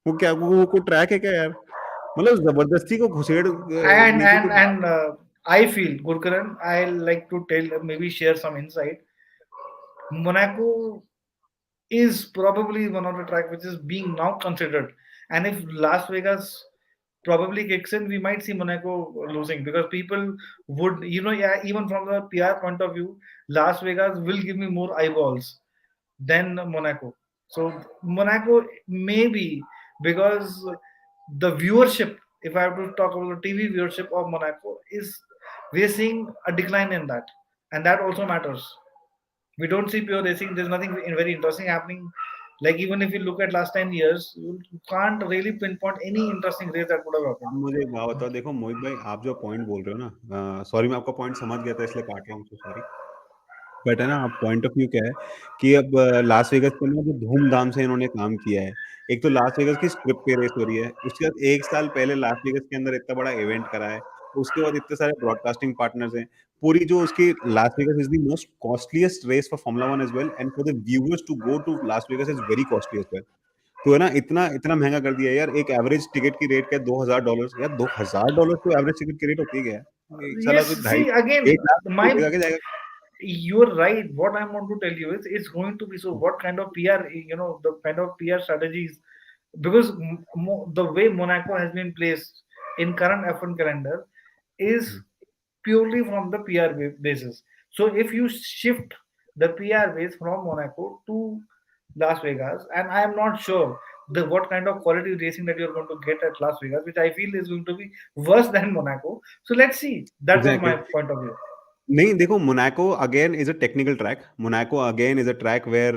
वो क्या वो ट्रैक है क्या यार, मतलब जबरदस्ती को घुसेड़ And नीचे and को। and I feel, Gurkaran, I like to tell, maybe share some insight. Monaco is probably one of the track which is being now considered. And if Las Vegas probably kicks in, we might see Monaco losing, because people would, yeah, even from the PR point of view, Las Vegas will give me more eyeballs than Monaco. So Monaco maybe, because the viewership, if I have to talk about the TV viewership of Monaco, is we're seeing a decline in that, and that also matters. We don't see pure racing. There's nothing very interesting happening. Like, even if you look at last 10 years, you can't really pinpoint any interesting race that would have अब happened. मुझे एक बात बताओ, देखो मोहित भाई, आप जो point बोल रहे हो ना, सॉरी मैं आपका पॉइंट समझ गया था इसलिए काट रहा हूँ, सॉरी। बट है ना, अब पॉइंट ऑफ व्यू क्या है कि अब लास वेगस पे ना जो धूमधाम से इन्होंने काम किया है, एक तो लास वेगस की स्ट्रिप पे रेस हो रही है, उसके बाद एक साल पहले लास वेगस के अंदर इतना बड़ा इवेंट करा है, उसके बाद इतने सारे ब्रॉडकास्टिंग पार्टनर्स हैं, पूरी जो उसकी Las Vegas is the most costliest race for Formula One as well, and for the viewers to go to Las Vegas is very costly as well. तो है ना, इतना इतना महंगा कर दिया है यार। एक एवरेज टिकट की रेट क्या है, $2,000 यार। $2,000 तो एवरेज टिकट की रेट होती है क्या यार? एक साला Yes, कोई ढाई see, again, 1 लाख my देगा क्या जाएगा? you're right. What I want to tell you is, it's going to be, so what kind of PR, the kind of PR strategies, because the way Monaco has been placed in current F1 calendar is purely from the PR basis. So if you shift the PR base from Monaco to Las Vegas, and I am not sure the what kind of quality racing that you're going to get at Las Vegas, which I feel is going to be worse than Monaco. So let's see. That was exactly. my point of view. नहीं देखो, Monaco again is a technical track, Monaco again is a track where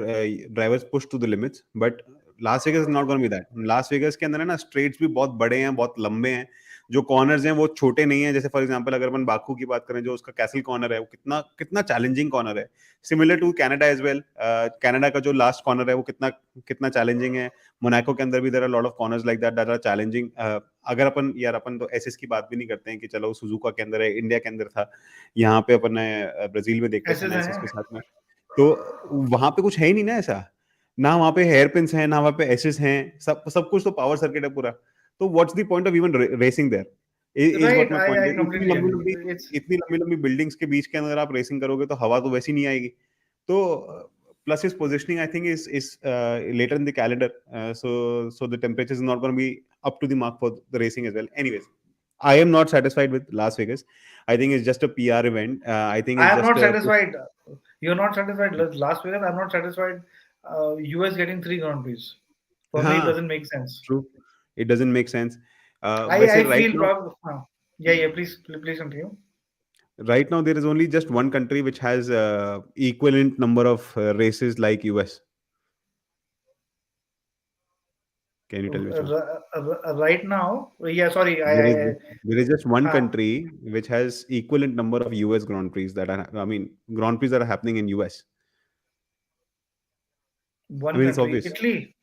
drivers push to the limits, but Las Vegas is not gonna be that. Las Vegas के अंदर है ना, straits भी बहुत बड़े हैं, बहुत लंबे हैं, जो कॉर्नर्स हैं वो छोटे नहीं है। जैसे फॉर एग्जांपल अगर अपन बाकू की बात करें, जो उसका कैसल कॉर्नर है, वो कितना कितना चैलेंजिंग कॉर्नर है। Similar to Canada as well, Canada का जो लास्ट कॉर्नर है वो कितना कितना चैलेंजिंग है। मोनाको के अंदर भी there are lot of corners like that that are challenging. अगर अपन यार, अपन तो एसएस की बात भी नहीं करते हैं कि चलो सुजुका के अंदर है, इंडिया के अंदर था, यहाँ पे अपन ने ब्राजील में देखा ऐसे एनएसएस हैं. के साथ में, तो वहां पे कुछ है ही नहीं ना ऐसा। ना वहां पे हेयर पिन्स हैं, ना वहां पे एसेस हैं, सब सब कुछ तो पावर सर्किट है पूरा। तो what's the point of even racing there, is Right, what my point I है। completely agree. It's इतनी लंबी लंबी बिल्डिंग्स के बीच के अंदर आप रेसिंग करोगे तो हवा तो वैसी नहीं आएगी। तो plus is positioning, I think is later in the calendar, so the temperature is not going to be up to the mark for the racing as well. Anyways, I am not satisfied with Las Vegas. I think it's just a PR event. I think I it's am just not a satisfied. You're not satisfied. Last Vegas, I'm not satisfied. US getting three Grand Prix. For me, it हाँ, doesn't make sense. true. It doesn't make sense. I वैसे feel yeah, yeah. Please continue. right now there is only just one country which has equivalent number of races like US. Can you tell which one? Right now, yeah, sorry, There is there is just one country which has equivalent number of US Grand Prix that are, I mean, Grand Prix that are happening in US. I one mean, it's country, obvious. Italy,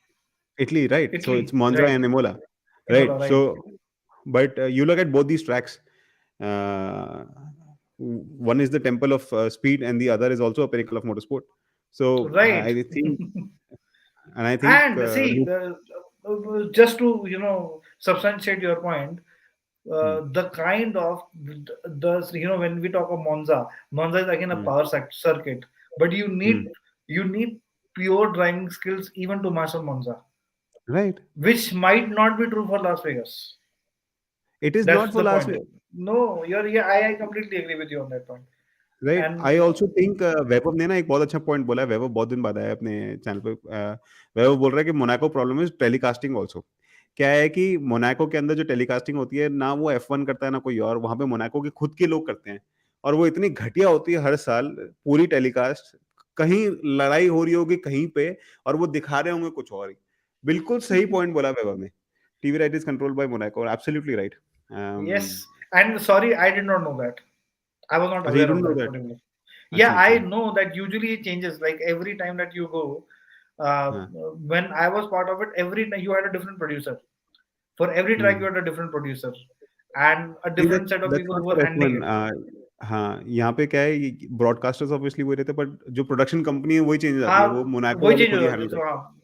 Italy, right? So it's Italy, Monza right, and Imola, Imola, right? right, So, but you look at both these tracks. Uh, one is the temple of speed, and the other is also a pinnacle of motorsport. So right. I think, And see, just to substantiate your point, hmm, the kind of when we talk of Monza is again a hmm, power circuit, but hmm, you need pure driving skills even to master Monza, right? which might not be true for Las Vegas. It is That's not for the last. point. No, yeah, I completely agree with you on that point. Right And I also think Vaibhav ने ना एक बहुत अच्छा point बोला है वैभव बहुत दिन बाद आया है अपने चैनल पे वैभव बोल रहा है कि Monaco problem is telecasting also क्या है कि मोनाको के अंदर जो टेलीकास्टिंग होती है ना वो F1 करता है ना कोई और वहां पे मोनाको के खुद के लोग करते हैं और वो इतनी घटिया होती है हर साल पूरी टेलीकास्ट कहीं लड़ाई हो रही होगी कहीं पे और वो दिखा रहे होंगे कुछ और ही बिल्कुल सही पॉइंट बोला वैभव ने TV right is controlled by Monaco absolutely right yes, and sorry, I did not know that. I was not अच्छा you aware don't of know that that particularly. Yeah, अच्छा I अच्छा know that usually it changes. Like every time that you go, हाँ when I was part of it, every time you had a different producer. For every track, you hmm had a different producer and a नहीं different set of that's people who not were for handling F1 it. हाँ यहाँ पे क्या है broadcasters obviously वही रहते हैं but जो प्रोडक्शन कंपनी है वही चेंज जाती है वो हाँ, मोनाको वही वाले change खुद ही हो जाता है हैंडल तो करते हाँ. हैं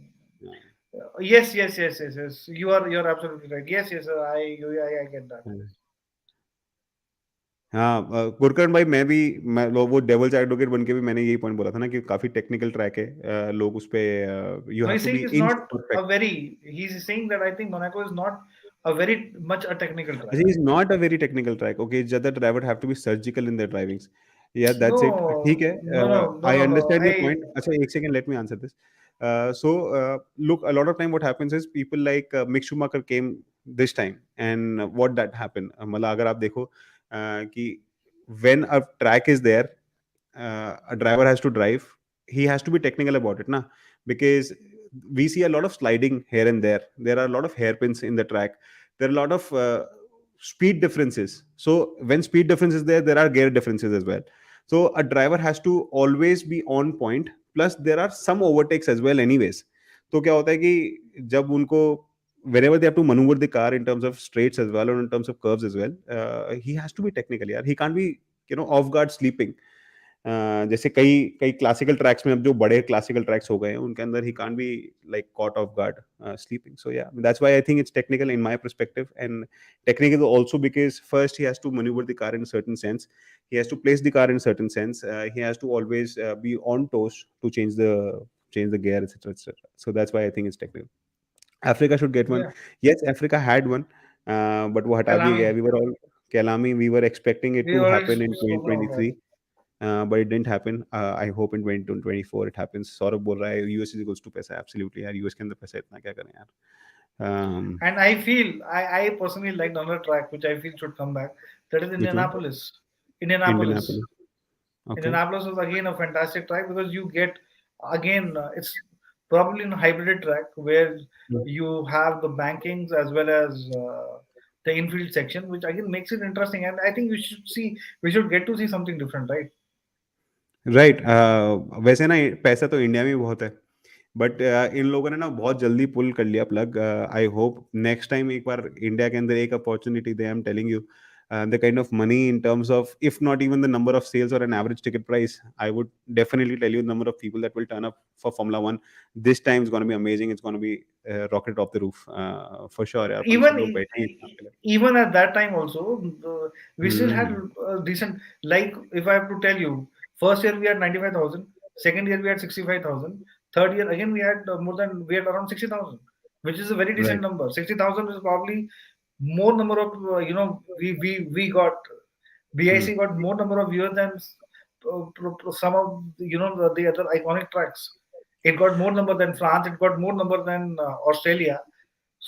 Yes, yes, yes, yes, yes. You're absolutely right. Yes, yes, I get that. हाँ हाँ गुरकरण भाई वो डेविल्स एडवोकेट बन के भी मैंने यही पॉइंट बोला था ना कि काफी टेक्निकल ट्रैक है लोग उस पे you No, have he's to saying be it's inch not perfect a very. He's saying that I think Monaco is not a very much a technical track. He is not a very technical track. Okay, it's just the driver have to be surgical in their drivings. Yeah, that's it. ठीक No, है. no, no, no, I no, no. understand your point. अच्छा, एक second, let me answer this. Look, a lot of time what happens is people like Mick Schumacher came this time, and what that happened. मतलब अगर आप देखो कि when a track is there, a driver has to drive. He has to be technical about it, na? Because we see a lot of sliding here and there. There are a lot of hairpins in the track. There are a lot of speed differences. So when speed difference is there, there are gear differences as well. So a driver has to always be on point. Plus there are some overtakes as well, anyways. तो क्या होता है कि जब उनको whenever they have to maneuver the car in terms of straights as well or in terms of curves as well, he has to be technical. यार, he can't be off guard sleeping. जैसे कई कई classical tracks में अब जो बड़े classical tracks हो गए हैं उनके अंदर ही can't be like caught off guard sleeping so yeah that's why I think it's technical in my perspective and technical also because first he has to manoeuvre the car in certain sense he has to place the car in certain sense he has to always be on toes to change the gear etc so that's why I think it's technical. Africa should get one. Yeah, Yes, Africa had one, but वो हटा दिया गया. Kalami. We were all Kelami. We were expecting it We to already happen in spoken about that. 2023, but it didn't happen. I hope in 2024 it happens. Saurabh बोल रहा है US is equals to पैसा. Absolutely यार US के अंदर पैसा इतना क्या करें यार. And I feel I personally like another track which I feel should come back. That is Which one? Indianapolis. Indianapolis. Indianapolis. Okay. Indianapolis is again a fantastic track because you get again it's probably a hybrid track where Hmm. you have the bankings as well as the infield section, which again makes it interesting. And I think we should get to see something different, right? Right वैसे ना पैसा तो India में भी बहुत है but in लोगों ने ना बहुत जल्दी पुल कर लिया plug I hope next time एक बार इंडिया के अंदर एक opportunity they I am telling you the kind of money in terms of if not even the number of sales or an average ticket price I would definitely tell you the number of people that will turn up for Formula 1 this time is going to be amazing it's going to be rocket off the roof for sure यार अपन सब लोग even बैठे हैं इस काम के लिए even at that time also we still had hmm decent, like if I have to tell you, first year we had 95,000, second year we had 65,000, third year again we had around 60,000, which is a very decent right number. 60,000 is probably more number of we got hmm BIC got more number of viewers than some of the other iconic tracks. It got more number than France. It got more number than Australia.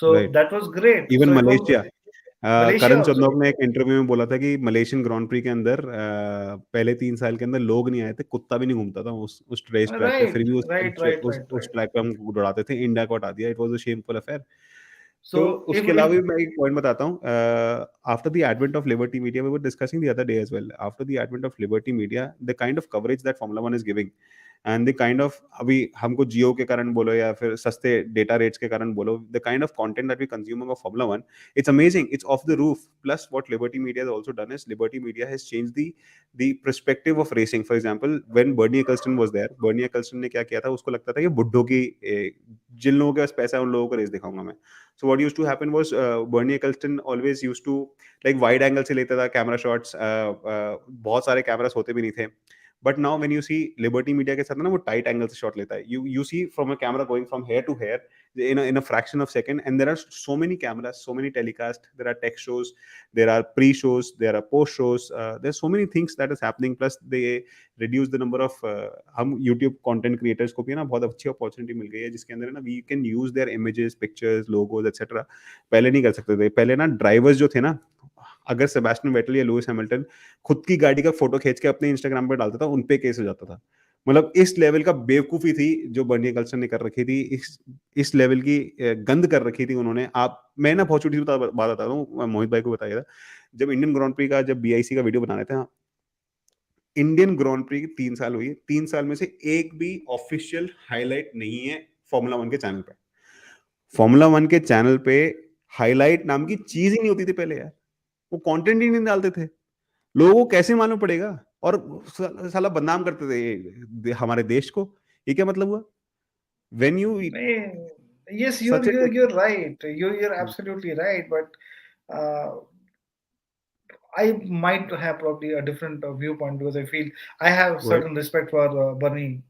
So right that was great. Even So it was Malaysia Malaysia Karan Chandok also. ने एक interview में बोला था कि Malaysian grand pre के अंदर पहले 3 साल के अंदर लोग नहीं आए थे कुत्ता भी नहीं घूमता था उस रेस ट्रैक पे Right, फिर भी right, right, right, उस right. ट्रैक पे हम दौड़ाते थे इंडिया को हटा दिया it was a shameful affair तो So उसके अलावा भी मैं एक पॉइंट बताता हूँ. After the advent of Liberty Media, we were discussing the other day as well, after the advent of Liberty Media, the kind of coverage that Formula One is giving, and the kind of, अभी हमको जियो के कारण बोलो या फिर सस्ते data rates के कारण बोलो, the kind of content that we consume of Formula One, it's amazing, it's off the roof. Plus what Liberty Media has also done is Liberty Media has changed the perspective of racing. For example, when Bernie Ecclestone was there, Bernie Ecclestone ने क्या किया था, उसको लगता था कि बुड्ढों की जिन लोगों के पास पैसा है उन लोगों को रेस दिखाऊंगा मैं. So what used to happen was, Bernie Ecclestone always used to like wide angle से लेता था कैमरा शॉट्स, बहुत सारे कैमरास होते भी नहीं थे. But now when you see Liberty Media के साथ ना, वो टाइट एंगल से शॉट लेता है. You see from a camera going from here to here in a fraction of second, and there are so many cameras, so many telecasts, there are tech shows, there are pre shows, there are post shows, there's so many things that is happening. Plus they reduce the number of, हम YouTube content creators को भी ना बहुत अच्छी opportunity मिल गई है, जिसके अंदर है ना, we can use their images, pictures, logos, etc. पहले नहीं कर सकते थे. पहले ना ड्राइवर्स जो थे ना, अगर सेबेस्टियन वेटल या लुइस हैमिल्टन खुद की गाड़ी का फोटो खींच के अपने इंस्टाग्राम पर डालता था, उन पे केस हो जाता था. मतलब इस लेवल का बेवकूफी थी जो बर्नी कल्चर ने कर रखी थी, इस लेवल की गंद कर रखी थी उन्होंने. आप, मैं ना बहुत छोटी सी बात बता रहा हूँ, मोहित भाई को बताइए था, जब इंडियन ग्रांड प्री का, जब बीआईसी का वीडियो बना रहे थे, इंडियन ग्रांड प्री की 3 साल हुई है, 3 साल में से एक भी ऑफिशियल हाईलाइट नहीं है फॉर्मूला वन के चैनल पे. फॉर्मूला वन के चैनल पे हाईलाइट नाम की चीज ही नहीं होती थी पहले यार. वो कंटेंट ही नहीं डालते थे. लोगों को कैसे मालूम पड़ेगा? और साला बदनाम करते थे हमारे देश को. ये क्या मतलब हुआ? When you eh, yes, such a you're right. You're absolutely right. But uh, I might have probably a different viewpoint because I feel I have what? certain respect for Bernie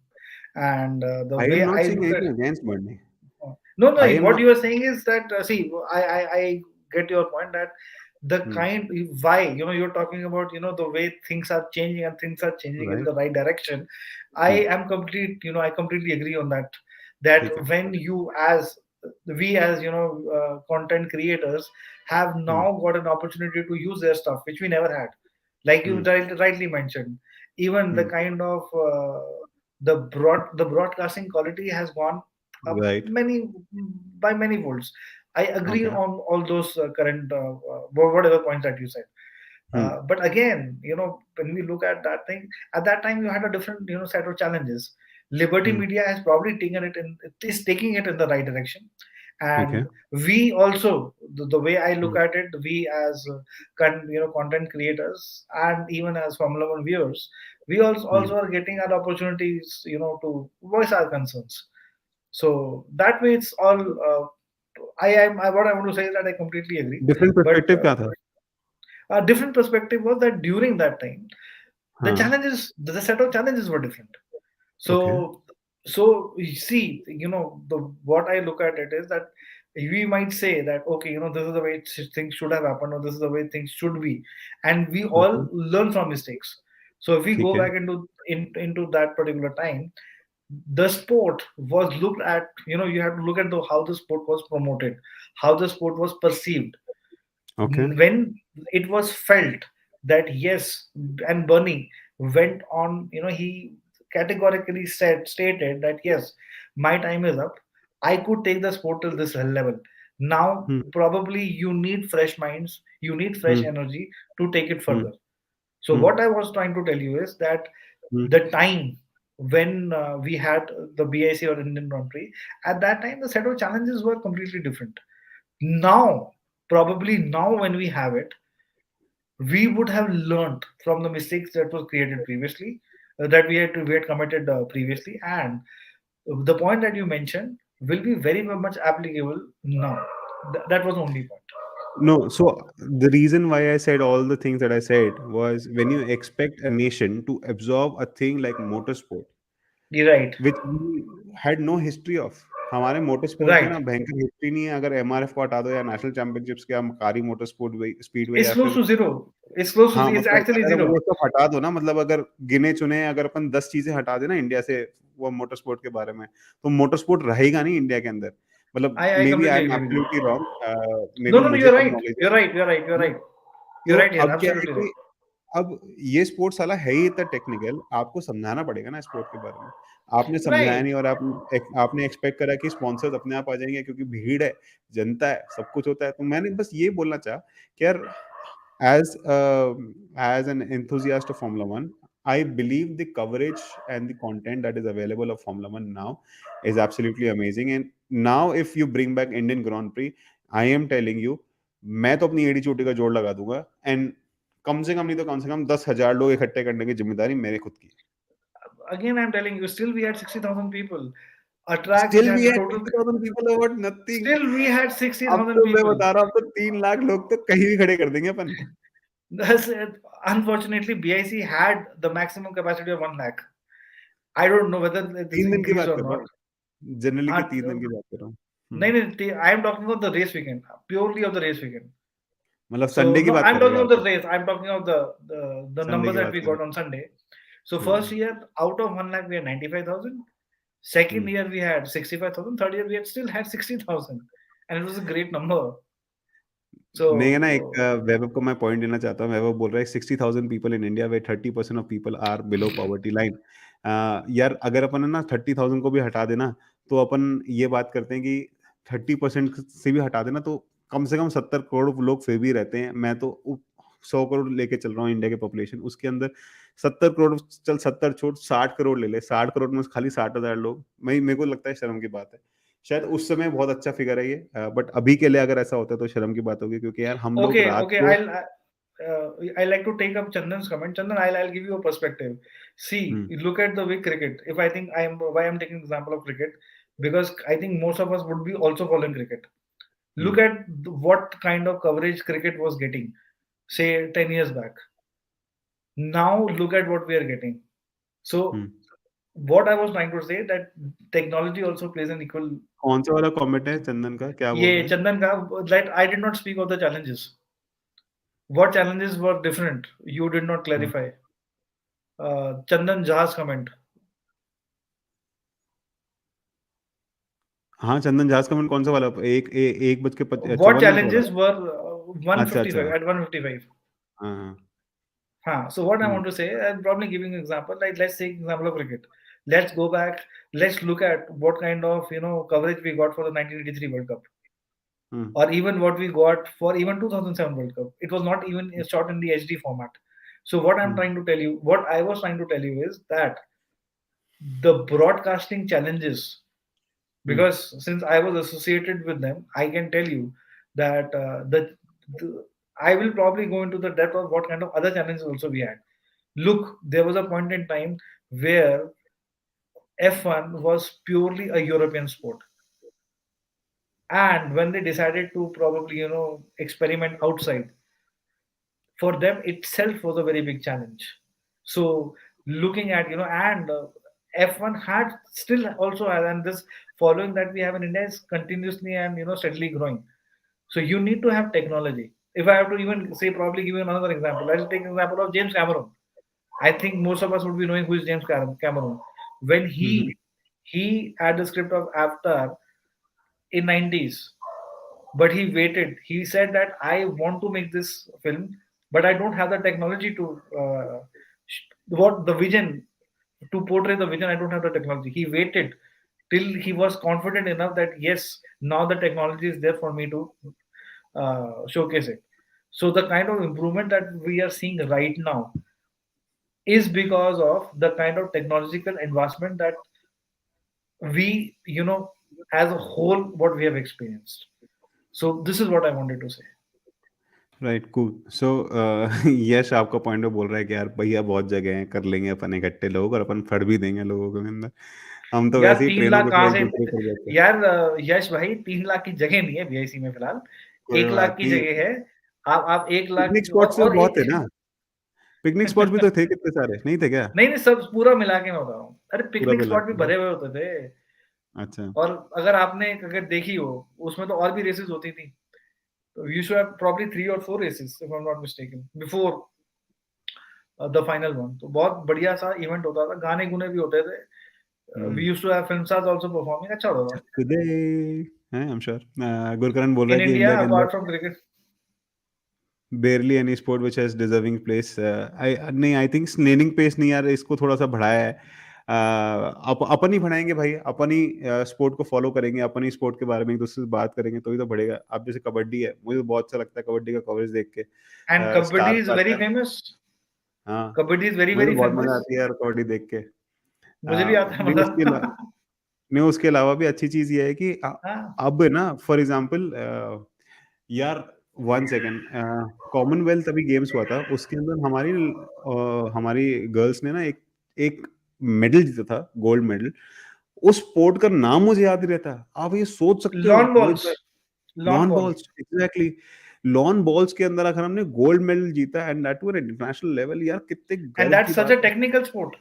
and the I way am not I saying look at. anything against Bernie. No, no. I am What not. you are saying is that see, I get your point that the Hmm, kind why you're talking about the way things are changing and things are changing in right. the right direction. I Hmm, am complete. I completely agree on that. That ठीक है. when you as we as content creators have Hmm, now got an opportunity to use their stuff which we never had, like you hmm, rightly mentioned, even the hmm, kind of the broadcasting quality has gone up right. by many folds. I agree Okay. on all those current whatever points that you said. Hmm, But again, when we look at that thing, at that time you had a different, set of challenges. Liberty hmm, Media has probably it is taking it in the right direction, ठीक है. and we also, the way I look Hmm, at it, we as content creators and even as Formula One viewers, we hmm. also are getting our opportunities, to voice our concerns. So that way, it's all. What I want to say is that I completely agree, Different but perspective क्या था? a different perspective was that during that time, हाँ. the set of challenges were different. Okay. So you see, the what I look at it is that we might say that okay, this is the way things should have happened, or this is the way things should be, and we all Okay. learn from mistakes. So if we ठीक go है. back into that particular time, the sport was looked at. You have to look at how the sport was promoted, how the sport was perceived, Okay. when it was felt that yes, and Bernie went on, he categorically stated that yes, my time is up. I could take the sport till this level. Now, Hmm, probably you need fresh minds, you need fresh hmm, energy to take it hmm, further. So, hmm, what I was trying to tell you is that hmm, the time when we had the BIC or Indian Grand Prix, at that time the set of challenges were completely different. Now, probably now when we have it, we would have learned from the mistakes that was created previously, that we had committed previously, and the point that you mentioned will be very much applicable now. That was the only point. No, so the reason why I said all the things that I said was, when you expect a nation to absorb a thing like motorsport, You're right. which we had no history of. हमारे motor sport में Right. ना भयंकर history नहीं है. अगर MRF को हटा दो या नेशनल चैंपियनशिप्स के, हम कारी मोटर स्पोर्ट स्पीडवे It's या close फिर, to zero. It's close to हाँ it's मतलब actually अगर वो zero. सब हटा दो ना, मतलब अगर गिने चुने, अगर अपन 10 चीजें हटा देना इंडिया से, वो मोटर स्पोर्ट के बारे में, तो मोटर स्पोर्ट रहेगा नहीं इंडिया के अंदर. मतलब I maybe I completely am agree with you. Absolutely wrong, may No, be no, no, मुझे you're कम right. नॉलेज है. You're right. You're right. You're right. You're तो right here. अब क्या है Absolutely कि right. अब ये sport साला है ही इतना टेक्निकल, आपको समझाना पड़ेगा ना स्पोर्ट के बारे में। आपने समझाया Right. नहीं और आपने एक्सपेक्ट करा कि स्पॉन्सर्स अपने आप आ जाएँगे क्योंकि भीड़ है, जनता है, सब कुछ होता है। तो मैंने बस ये बोलना चाहा कि यार as as an enthusiast of Formula One, I believe the coverage and the content that is available of Formula One now is absolutely amazing. And now, if you bring back Indian Grand Prix, I am telling you, मैं तो अपनी एड़ी चोटी का जोड़ लगा दूंगा and come से कम नहीं तो कम से कम 10,000 लोग इकट्ठे करने की जिम्मेदारी मेरे खुद की Again, I'm telling you, still we had 60,000 people. A है track which still we has a have total, 50,000 people about nothing still we had अब 60,000 तो मैं people. बता रहा हूँ अब तो 3 लाख लोग तो कहीं भी खड़े कर देंगे अपन Thus, unfortunately, BIC had the maximum capacity of 1 lakh. I don't know whether it is 3 दिन की increased बात or कर रहा not. हूँ जनरली के Uh, 3 दिन की बात कर रहा हूँ no, no, I am talking about the race weekend, purely of the race weekend. मतलब So संडे की no, बात I'm कर रहे talking हो about the आप race. I'm talking about the Sunday numbers की that बात we कर got रहे on Sunday. So हो first year, out of 1 lakh, we had 95,000. Second hmm year, we had 65,000. Third year, we had still had 60,000, and it was a great number. नहीं है ना एक So वैभव को मैं पॉइंट देना चाहता हूँ वैभव बोल रहा है 60,000 people in India way 30% of people are below poverty line यार अगर अपन है ना 30,000 को भी हटा देना तो अपन ये बात करते हैं कि 30% से भी हटा देना तो कम से कम 70 करोड़ लोग फिर भी रहते हैं मैं तो 100 करोड़ लेके चल रहा हूँ इंडिया के पॉपुलेशन उसके अंदर 70 करोड़ चल 70 छोड़ 60 करोड़ ले ले 60 करोड़ में खाली 60,000 लोग मैं मेरे को लगता है शर्म की बात है शायद उस समय बहुत अच्छा फिगर है ये बट अभी के लिए अगर ऐसा होता है तो शर्म की बात होगी क्योंकि यार हम लोग okay, रात okay, को I like to take up Chandan's comment. Chandan, I'll give you a perspective. See, hmm, look at the way cricket. If I think I am why I'm taking example of cricket, because I think most of us would be also following cricket. Hmm, Look at what kind of coverage cricket was getting, say 10 years back. Now look at what we are getting. Hmm. So what I was trying to say that technology also plays an equal. कौन-सा वाला comment है चंदन का? क्या ये बोल रहे हैं? चंदन का that I did not speak of the challenges. What challenges were different? You did not हाँ, clarify. Chandan Jha's comment. हाँ, चंदन झाज़ कमेंट कौन-सा वाला? एक 1 बज के What 54 मिनट वाला? challenges were अच्छा, अच्छा। 155 at 155? हाँ, हाँ। So what I hmm, want to say, I'm probably giving an example. Like let's take example of cricket. Let's go back. Let's look at what kind of coverage we got for the 1983 World Cup, hmm, or even what we got for even 2007 World Cup. It was not even shot in the HD format. So what I'm hmm, trying to tell you, what I was trying to tell you is that the broadcasting challenges, hmm, because since I was associated with them, I can tell you that the I will probably go into the depth of what kind of other challenges also we had. Look, there was a point in time where F1 was purely a European sport, and when they decided to probably experiment outside, for them itself was a very big challenge. So looking at and F1 had still also has, and this following that we have in India is continuously and steadily growing. So you need to have technology. If I have to even say, probably give you another example, let's take an example of James Cameron. I think most of us would be knowing who is James Cameron. When hmm, hmm, he had the script of Avatar in 90s, but he waited. He said that I want to make this film, but I don't have the technology to what the vision to portray the vision. I don't have the technology. He waited till he was confident enough that yes, now the technology is there for me to showcase it. So the kind of improvement that we are seeing right now is because of the kind of technological advancement that we, as a whole, what we have experienced. So this is what I wanted to say. Right cool so Yash आपका point में बोल रहा है कि यार भैया बहुत जगह हैं, कर लेंगे अपन इकट्ठे लोग और अपन फट भी देंगे लोगों के अंदर। हम तो यार वैसे ही तीन ट्रेनों लाख पे कहाँ से से? एक-दूसरे पर जाते हैं। यार यश भाई 3 लाख की जगह नहीं है बीआईसी में फिलहाल। कोई 1 लाख बात की नहीं, जगह है। आप 1 लाख पिकनिक स्पॉट्स भी और बहुत एक थे ना, पिकनिक स्पॉट्स भी तो थे कितने सारे, नहीं थे क्या? नहीं नहीं सब पूरा मिला के मैं बता रहा हूँ। अरे पूरा पिकनिक मिला स्पॉट भी के, भरे हुए होते थे। अच्छा। और अगर आपने अगर देखी हो उसमें तो और भी रेसेस होती थी। तो you should have probably 3 or 4 races if I am not mistaken before the final one. तो बहुत बढ़िया सा इवेंट होता था, गाने गुने भी होते थे। हुँ। We used to have film stars also performing, अच्छा होता था। चक दे, हैं, आई एम श्योर। गुरकरण बोल रहा इन है कि इंडिया इंडिया के अंदर apart from cricket barely any sport which has deserving place. I नहीं, I think स्नेलिंग पेस नहीं यार, इसको थोड़ा सा बढ़ाया है. अपन ही बढ़ाएंगे भाई, अपन ही स्पोर्ट को फॉलो करेंगे, अपन ही स्पोर्ट के बारे में एक दूसरे से बात करेंगे तो ही तो बढ़ेगा. अब जैसे कबड्डी है, मुझे तो बहुत अच्छा लगता है कबड्डी का कवरेज देख के. And स्टार Kabaddi is आता very है. famous. हाँ, Kabaddi is very मुझे तो very बहुत मजा famous. आती है यार कबड्डी देख के. मुझे भी आता है नहीं उसके मजा. नहीं, उसके अलावा भी अच्छी चीज ये है कि हाँ. अब ना फॉर एग्जांपल यार, वन सेकेंड, कॉमनवेल्थ अभी गेम्स हुआ था, उसके अंदर हमारी गर्ल्स ने ना एक एक मेडल जीता था, गोल्ड मेडल. उस स्पोर्ट का नाम मुझे याद नहीं रहता. आप ये सोच सकते हो Lawn मोहित भाई. balls. Lawn lawn ball. Balls, exactly. Lawn balls के अंदर अगर हमने गोल्ड मेडल जीता and that too international level, यार कितने And गर्व that's की such बात a है. technical sport.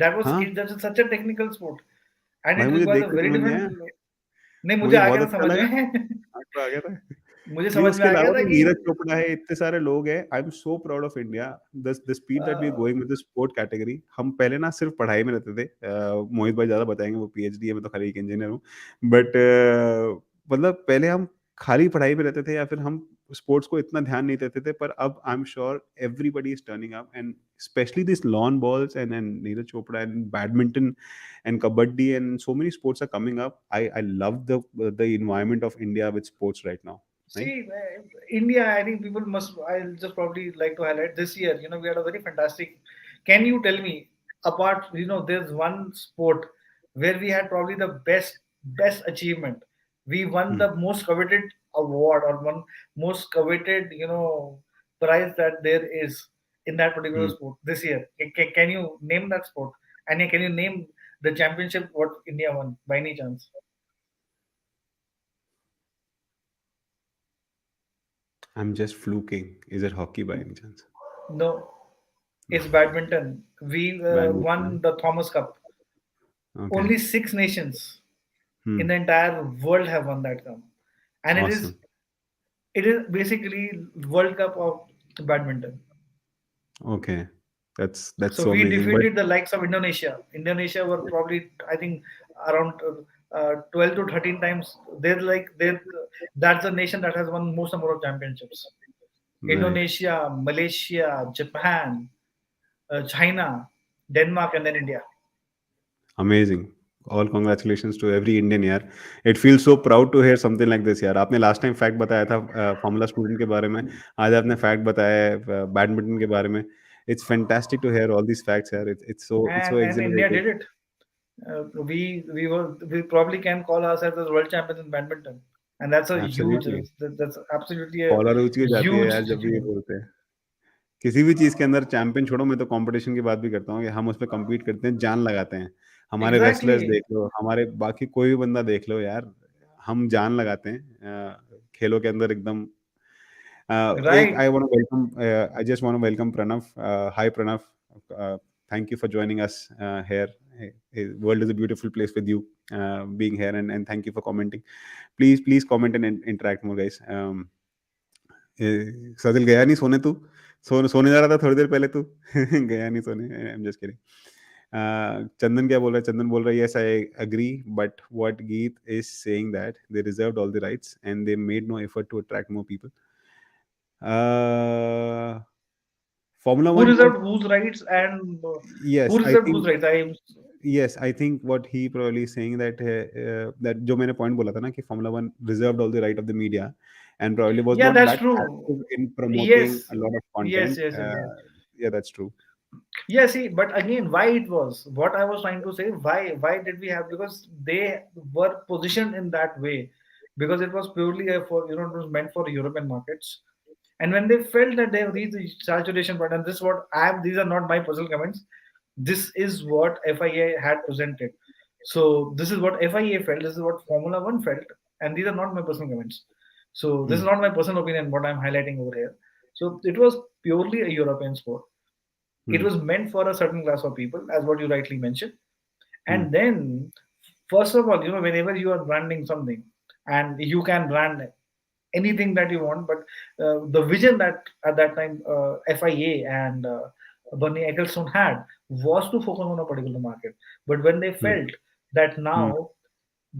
हाँ That's such a technical sport. And भाई, it मुझे requires देख a के very समझ में different. आया. नहीं मुझे मुझे आ बहुत गया था अच्छा समझ लगा. में. आपको आ गया था. मुझे नहीं, समझ में उसके आ गया अलावा था भी कि नीरज चोपड़ा है, इतने सारे लोग हैं. I am so proud of India. The speed that we are uh, going with the sport category. हम पहले ना सिर्फ पढ़ाई में रहते थे. मोहित भाई ज्यादा बताएंगे, वो पीएचडी है, मैं तो खाली एक इंजीनियर हूँ. बट मतलब पहले हम खाली पढ़ाई में रहते थे, या फिर हम स्पोर्ट्स को इतना ध्यान नहीं देते थे. पर अब I am sure everybody is turning up, and specially this lawn balls and Neeraj Chopra and badminton and kabaddi and so many sports are coming up. I love the environment of India with sports right now. Right? See, India, I think people must. I'll just probably like to highlight this year. We had a very fantastic. Can you tell me, apart, there's one sport where we had probably the best achievement. We won Hmm. the most coveted award or one most coveted, prize that there is in that particular Hmm. sport this year. Can you name that sport? And can you name the championship what India won by any chance? I'm just fluking. Is it hockey by any chance? No, it's badminton. We Badminton. won the Thomas Cup. Okay. Only 6 nations in Hmm. the entire world have won that cup, and it is Awesome. it is basically World Cup of badminton. Okay. That's So so we amazing. But defeated the likes of Indonesia. Indonesia were probably I think around 12 to 13 times. They're that's the nation that has won most number of championships. right. Indonesia, Malaysia, Japan, China, Denmark, and then India. Amazing. All congratulations to every Indian यार. It feels so proud to hear something like this यार. आपने last time fact बताया था formula student के बारे में. आज आपने फैक्ट बताया है बैडमिंटन के बारे में. It's fantastic to hear all these facts यार. It's so And India exhilarating. did it. We probably can call ourselves as world champions in badminton, and that's a huge Absolutely. that's absolutely a collar ऊंच की जाती है huge यार जब भी ये achievement. बोलते हैं. किसी भी चीज के अंदर चैंपियन छोड़ो, मैं तो कंपटीशन की बात भी करता हूँ कि हम उस पर कम्पीट करते हैं, जान लगाते हैं. हमारे रेसलर्स Exactly देख लो, हमारे बाकी कोई भी बंदा देख लो यार, हम जान लगाते हैं खेलों के अंदर एकदम. एक right. I want to welcome, I just want to welcome Pranav. Hi Pranav, thank you for joining us here. World is a beautiful place with you being here, and thank you for commenting. Please comment and interact more guys. सजल गया नहीं सोने तू? सोने जा रहा था थोड़ी देर पहले तू. गया नहीं सोने. I am just kidding. Chandan क्या बोल रहा है? चंदन बोल रहा है yes I agree, but what Geet is saying that they reserved all the rights and they made no effort to attract more people. Formula Who one was. reserved whose rights and who yes I reserved whose think. rights? I Yes, I think what he probably is saying that that जो मैंने point बोला था ना कि Formula One reserved all the right of the media and probably was Yeah, not that's that true. active in promoting Yes, a lot of yes, content. yes, yes. Yeah, that's true. Yeah, see, but again, why it was? What I was trying to say, why did we have? Because they were positioned in that way, because it was purely for it was meant for European markets. And when they felt that they have reached the saturation point, and this is what I am. These are not my personal comments. This is what FIA had presented. So this is what FIA felt. This is what Formula One felt, and these are not my personal comments. So this is Hmm. not my personal opinion. What I'm highlighting over here. So it was purely a European sport. It Hmm. was meant for a certain class of people, as what you rightly mentioned. Hmm. And then, first of all, whenever you are branding something, and you can brand anything that you want, but the vision that at that time FIA and Bernie Ecclestone had was to focus on a particular market. But when they Hmm. felt that Hmm. now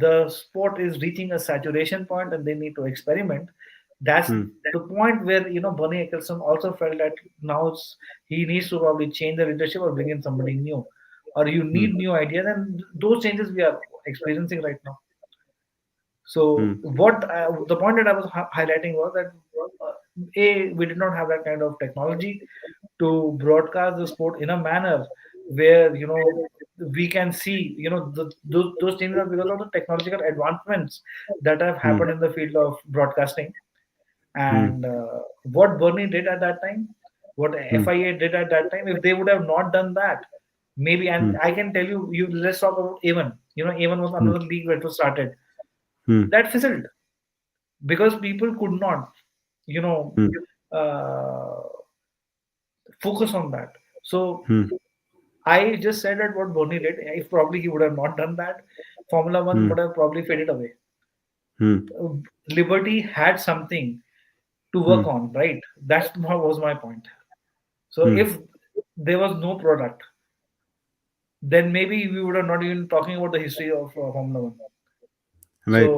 the sport is reaching a saturation point and they need to experiment, That's Hmm. the point where Bernie Ecclestone also felt that now he needs to probably change the leadership or bring in somebody new, or you Hmm. need new ideas, and those changes we are experiencing right now. Hmm. So the point that I was highlighting was that we did not have that kind of technology to broadcast the sport in a manner where we can see those changes are because of the technological advancements that have Hmm. happened in the field of broadcasting. Hmm. And what Bernie did at that time, what Hmm. FIA did at that time, if they would have not done that, maybe, and Hmm. I can tell you, let's talk about A1. A1 was Hmm. another league that was started Hmm. that fizzled because people could not, you know, Hmm. uh, focus on that. So Hmm. I just said that what Bernie did, if probably he would have not done that, Formula One Hmm. would have probably faded away. Hmm. Liberty had something to work Hmm. on, right? Was my point. So Hmm. if there was no product, then maybe we would have not even talking about the history of Formula One. Right.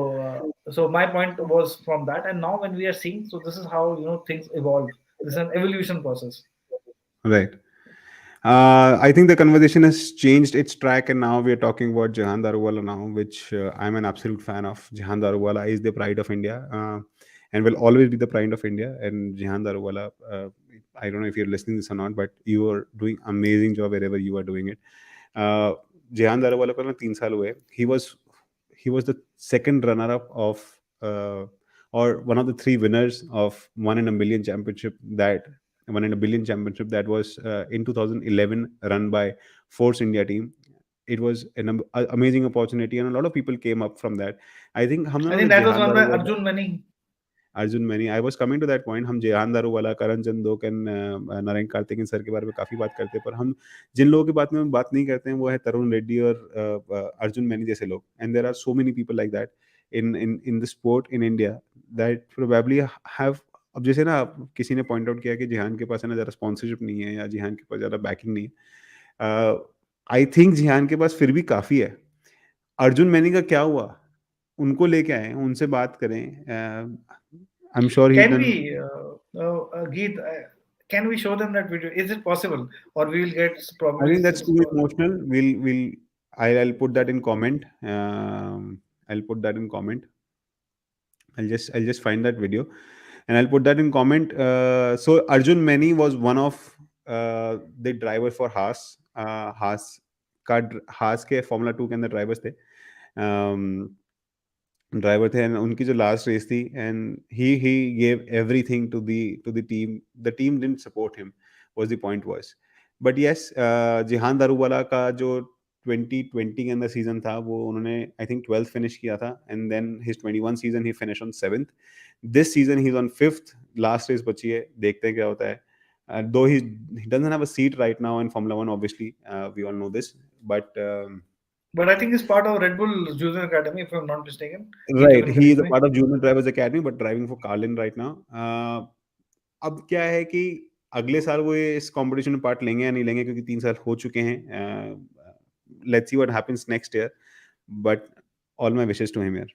So my point was from that, and now when we are seeing, so this is how things evolve. This is an evolution process. Right. I think the conversation has changed its track, and now we are talking about Jahan Daruwala now, which I'm an absolute fan of. Jahan Daruwala is the pride of India, and will always be the pride of India. And Jahan Daruwala, I don't know if you're listening to this or not, but you are doing amazing job wherever you are doing it. Uh, Jahan Daruwala को ना 3 साल हुए. He was the second runner-up of or one of the three winners of one in a billion championship that was in 2011 run by Force India team. It was an amazing opportunity and a lot of people came up from that. I think हम I ना think the that was Jehan won by Daruwala Arjun Mani. Arjun Maini I was coming to that point हम Jehan Daruwala Karun Chandhok and Narayan Karthikeyan sir के बारे में काफ़ी बात करते हैं पर हम जिन लोगों की बात में बात नहीं करते हैं वो है तरुण रेड्डी और अर्जुन मैनी जैसे लोग and there are so many people like that in the sport in India that probably have अब जैसे ना किसी ने पॉइंट आउट किया कि जिहान के पास है ना ज़्यादा स्पॉन्सरशिप नहीं है या जिहान के पास ज़्यादा बैकिंग नहीं है आई थिंक जिहान के पास फिर भी काफ़ी है अर्जुन मैनी का क्या हुआ उनको लेके आए उनसे बात करें I am sure he Can done we, Geet, can we show them that video? Is it possible, or we will get I probably think that's too emotional. I'll put that in comment. I'll put that in comment. I'll just find that video, and I'll put that in comment. So Arjun Mani was one of the drivers for Haas. Haas के Formula 2 के अंदर drivers थे. Um, driver थे and उनकी जो last race थी and he gave everything to the team didn't support him was the point was but yes Jehan Daruvala का जो 2020 के अंदर सीजन था वो उन्होंने आई थिंक 12th फिनिश किया था एंड देन हिज 21 सीजन ही finish on 7th this season he is on 5th last race बची है देखते हैं क्या होता है दो ही doesn't have a seat right now in Formula 1 obviously we all know this but but I think it's part of Red Bull Junior Academy, if I'm not mistaken. Geet, you right, can he is correct a me. part of Junior Drivers Academy, but driving for Carlin right now. अब क्या है कि अगले साल वो इस competition में part लेंगे या नहीं लेंगे क्योंकि 3 साल हो चुके हैं. Let's see what happens next year, but all my wishes to him यार.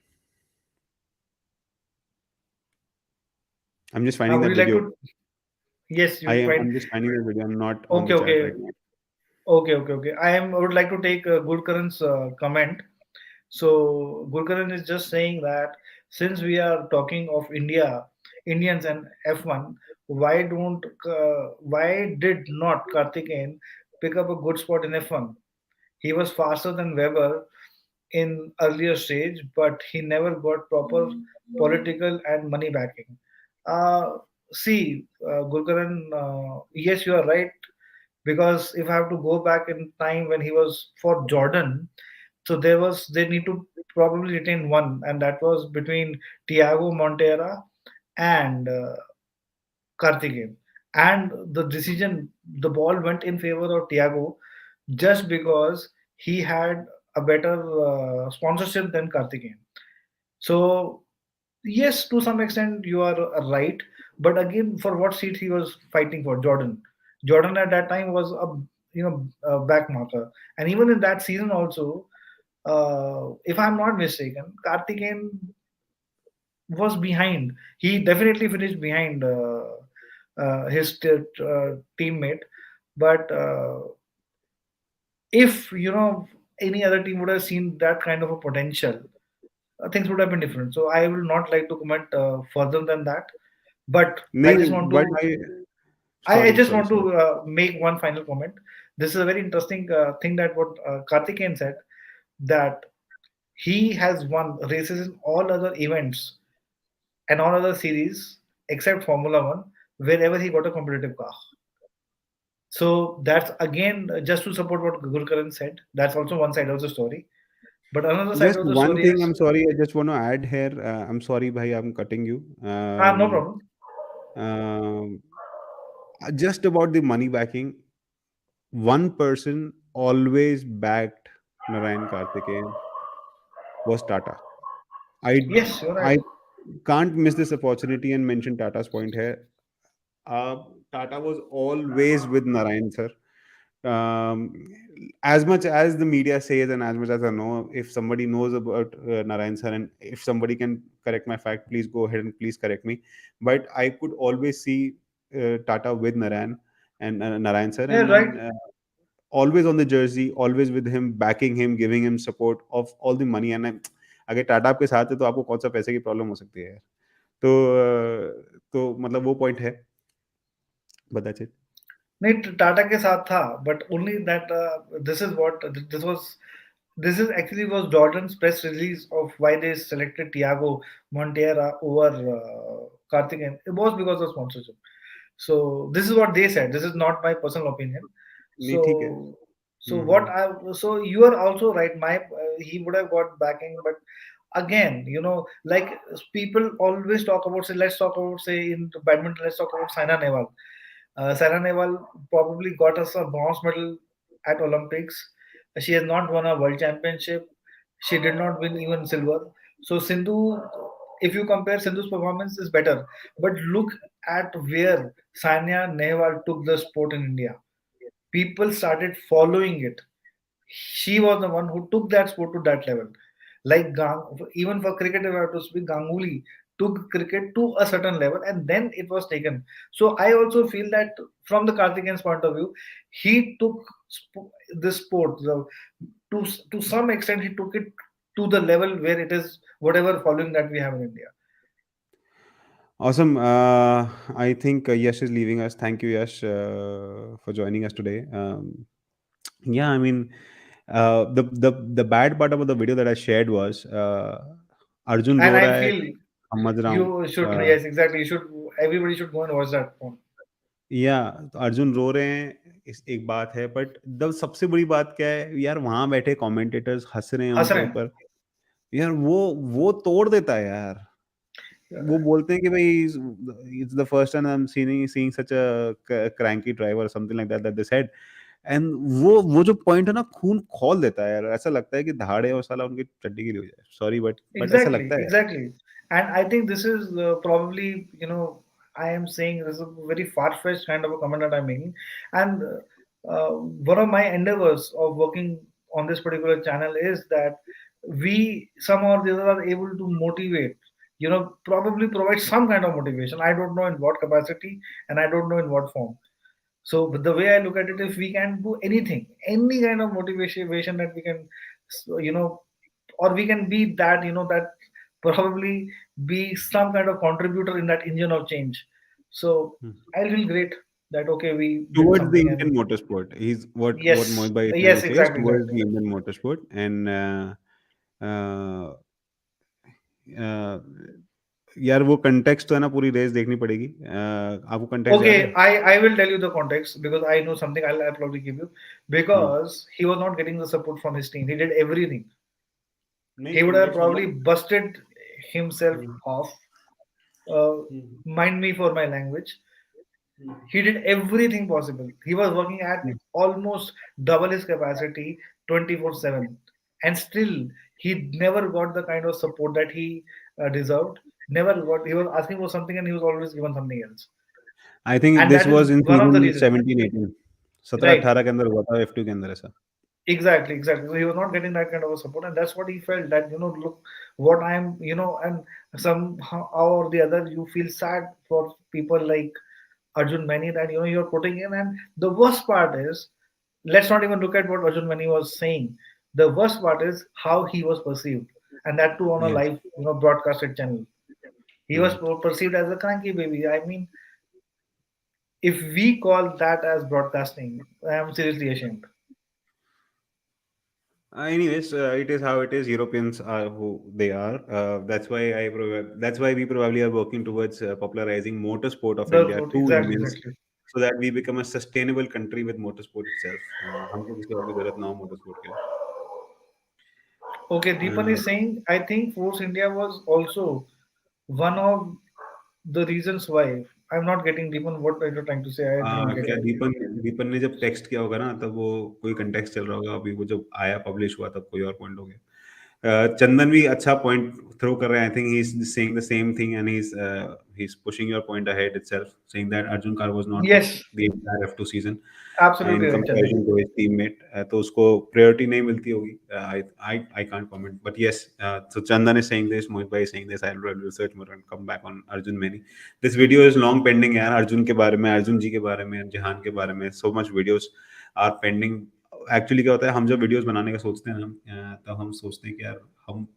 I am just finding Would that you like video. to? Yes, I you am find. I am just finding that video. I am not on Okay, the chat okay, right now. okay. I would like to take Gurkaran's comment. So Gurkaran is just saying that since we are talking of Indians and F1, why did not Karthikeyan pick up a good spot in F1? He was faster than Weber in earlier stage, but he never got proper political and money backing. Uh, See, Gurkaran, yes, you are right, because if I have to go back in time when he was for Jordan, so they need to probably retain one, and that was between Tiago Montera and Karthikeyan. And the decision, the ball went in favor of Tiago just because he had a better sponsorship than Karthikeyan. So yes, to some extent you are right, but again, for what seat he was fighting for? Jordan. Jordan at that time was a back marker, and even in that season also, if I'm not mistaken, Karthikeyan was behind. He definitely finished behind his teammate. But if any other team would have seen that kind of a potential, things would have been different. So I will not like to comment further than that. But I नहीं, just want but to I I sorry, just sorry, want sorry. to make one final comment. This is a very interesting thing that what Karthikeyan said, that he has won races in all other events and all other series except Formula One, wherever he got a competitive car. So that's again just to support what Gurkaran said. That's also one side of the story. But another side Just of the one story thing, is I'm sorry, I just want to add here. I'm sorry, bhai, I'm cutting you. no problem. Um, just about the money backing, one person always backed Narayan Karthikeyan was Tata. I Yes, you're right. I can't miss this opportunity and mention Tata's point here. Uh, Tata was always with Narayan sir. Um, as much as the media says, and as much as I know, if somebody knows about Narayan sir, and if somebody can correct my fact, please go ahead and please correct me. But I could always see Tata with Narayan and Narayan sir, Yeah, and right. then always on the jersey, always with him, backing him, giving him support of all the money. And अगर टाटा आपके साथ है तो आपको कौन सा पैसे की प्रॉब्लम हो सकती है यार? तो तो मतलब वो पॉइंट है, बट दैट्स इट। नहीं, टाटा के साथ था, but only that this is what this was. This is actually was Jordan's press release of why they selected Thiago Montera over Karthikeyan. It was because of sponsorship. So this is what they said. This is not my personal opinion. नहीं So ठीक है। so hmm what hmm I so you are also right. My he would have got backing, but again, like people always talk about, say, let's talk about, say, in badminton, let's talk about Saina Nehwal. Saina Nehwal probably got us a bronze medal at Olympics. She has not won a world championship. She did not win even silver. So Sindhu, if you compare, Sindhu's performance is better. But look at where Sania Nehwal took the sport in India. People started following it. She was the one who took that sport to that level. Like even for cricket, if I have to speak, Ganguly took cricket to a certain level and then it was taken. So I also feel that from the Karthikeyan's point of view, he took this sport to some extent. He took it to the level where it is whatever following that we have in India. Awesome. I think Yash is leaving us. Thank you, Yash, for joining us today. Yeah, I mean, the bad part about the video that I shared was Arjun And row I रहा है, feel समझ रहा हूँ. you should, Uh, yes, exactly. You should, everybody should go and watch that one. या तो अर्जुन रो रहे हैं, एक बात है, बट द सबसे बड़ी बात क्या है यार, वहां बैठे कमेंटेटर्स हंस रहे हैं उनके Hasran. ऊपर यार, वो तोड़ देता है यार। वो बोलते हैं कि भाई it's the first time I am seeing such a cranky driver something like that that they said. And वो जो पॉइंट है ना, खून खोल देता है यार। ऐसा लगता है कि दहाड़े और साला उनकी चड्डी गिरी हो जाए, सॉरी बट ऐसा Exactly, लगता है। exactly. And I think this is probably, I am saying this is a very far-fetched kind of a comment that I'm making. And one of my endeavors of working on this particular channel is that we somehow or the other are able to motivate, probably provide some kind of motivation. I don't know in what capacity and I don't know in what form. So the way I look at it, if we can do anything, any kind of motivation that we can, you know, or we can be that, that probably be some kind of contributor in that engine of change. So I'll feel great that okay, we did Towards the something. Indian And motorsport, he's what yes, Mohit Bhai is trying to yes, say is exactly, towards exactly. the Indian motorsport, and uh, uh, यार वो context तो है ना, पूरी race देखनी पड़ेगी। आपको context याद है? Okay, I will tell you the context because I know something. I'll probably give you hmm, because he was not getting the support from his team. He did everything. नहीं He would have context probably मतलब busted himself hmm, off. Uh, hmm, mind me for my language. Hmm, He did everything possible. He was working at hmm. almost double his capacity 24/7. And still, he never got the kind of support that he deserved. Never got, he was asking for something and he was always given something else. I think And this that is was in one of the season reasons. 17-18, Right. 17-18 के अंदर हुआ था F2 के अंदर ऐसा। Exactly, exactly. So he was not getting that kind of a support, and that's what he felt that, look, what I'm, and somehow or the other, you feel sad for people like Arjun Mani that you're putting in. And the worst part is, let's not even look at what Arjun Mani was saying. The worst part is how he was perceived, and that too on a Yes. live, broadcasted channel. He was Hmm. perceived as a cranky baby. I mean, if we call that as broadcasting, I am seriously ashamed. Anyways, it is how it is. Europeans are who they are. That's why we probably are working towards popularizing motorsport of The India to exactly, Indians, exactly. so that we become a sustainable country with motorsport itself. हमको किसी और की जरूरत ना हो motorsport के Okay, Deepan लिए. is saying, I think Force India was also one of the reasons why. I'm not getting Deepan. What are you trying to say? I didn't get क्या it. दीपन दीपन ने जब टेक्स्ट किया होगा ना तब वो कोई कंटेक्स्ट चल रहा होगा अभी वो जब आया पब्लिश हुआ तब कोई और पॉइंट हो गया चंदन भी अच्छा पॉइंट थ्रो कर रहे हैं I think he is saying the same thing and he is pushing your point ahead itself saying that Arjun car was not good Yes, the entire F2 season in absolutely right, Chandan. Comparison to his teammate तो उसको priority नहीं मिलती होगी I can't comment but yes so Chandan is saying this Mohit bhai is saying this I'll research more and come back on Arjun Many this video is long pending यार अर्जुन के बारे में अर्जुन जी के बारे में जहान के बारे में so much videos are pending actually क्या होता है हम जब वीडियोस बनाने का सोचते हैं ना तब हम सोचते हैं कि यार हम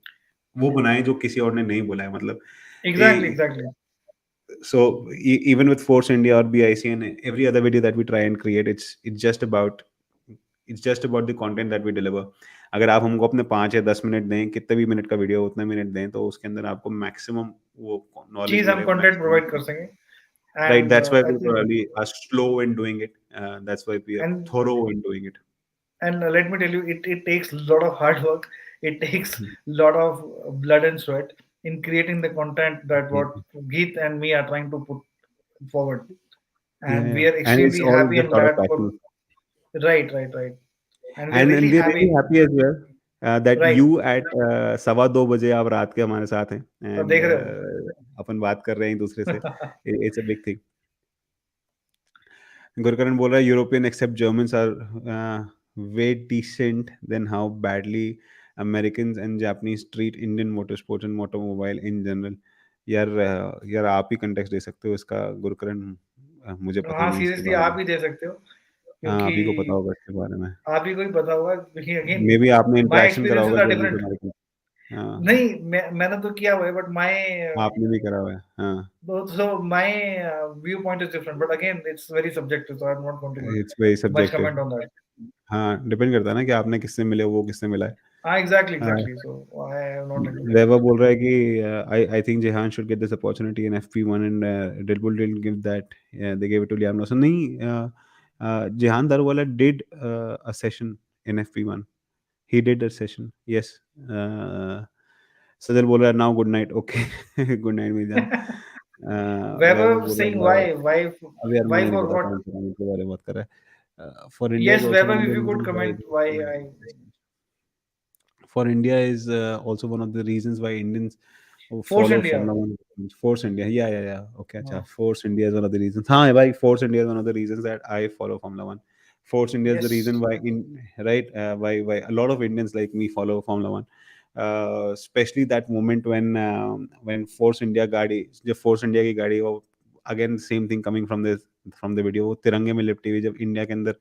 वो बनाएं जो किसी और ने नहीं बोला है मतलब Exactly, A, exactly. so even with Force India or BIC and every other video that we try and create it's just about the content that we deliver अगर आप हमको अपने 5 या 10 मिनट दें कितने भी मिनट का वीडियो उतने मिनट दें तो उसके अंदर आपको मैक्सिमम वो नॉलेज चीज हम मिले कंटेंट मैक्सिमम प्रोवाइड कर सकें. right And that's why I we think, probably are slow in doing it that's why we are and thorough in doing it. let me tell you, it takes a lot of hard work. It takes a lot of blood and sweat in creating the content that what Geet and me are trying to put forward. Yeah, And yeah. we are And it's extremely all happy just and out of glad for. passion. Right, right, right. And we are And really we're really happy. happy as well that Right. you at 2:15 बजे आप रात के हमारे साथ हैं तो and देख रहे हो. अपन बात कर रहे हैं एक दूसरे से it's a big thing. Gurkaran बोल रहा है European except Germans are way decent then how badly Americans and Japanese treat Indian motor sports and automobile in general यार यार आप ही कंटेक्स्ट दे सकते हो इसका गुरकरण मुझे पता हाँ, नहीं इसके सीरियसली बारे में आप ही दे सकते हो, हाँ क्योंकि आप ही को पता होगा इसके बारे में आप ही को ही पता होगा, क्योंकि अगेन मे बी आपने माय इंटरेक्शन करा एक्सपीरियंसेस होगा आर जर्मन से डिफरेंट. अमेरिकन हाँ नहीं, मैंने तो किया हुआ है, बट माय आपने भी करा हुआ है हाँ so my viewpoint is different, but again it's very subjective, so I'm not going to it's very much subjective comment on that. हाँ डिपेंड करता है ना कि आपने किससे मिले वो किससे मिला हाँ, exactly, है exactly. So I am not into that. वैभव बोल रहा है कि I think Jehan should get this opportunity in FP1 and Red Bull didn't give that they give it to Liam Lawson नहीं Jehan Daruvala did a session in FP1 he did a session yes Sajal बोल रहा है now good night okay good night मेरी जान वैभव Weber बोल रहा saying है अब यार why मुझे नहीं for पता what? कौन सा गाने के बारे में बात कर रहा है for India is Yes, also Weber, one of if the you could reasons comment why I why for India is also one of the reasons why Indians who Force follow India. Formula One. Force India, yeah, yeah, yeah. Okay, Uh, acha. Force India is one of the reasons. हाँ भाई, Force India is one of the reasons that I follow Formula One. Force India is the reason yes, why why a lot of Indians like me follow Formula One. Especially that moment when Force India गाड़ी जब Force India की गाड़ी वो again same thing coming from the video वो तिरंगे में लिपटी हुई जब इंडिया के अंदर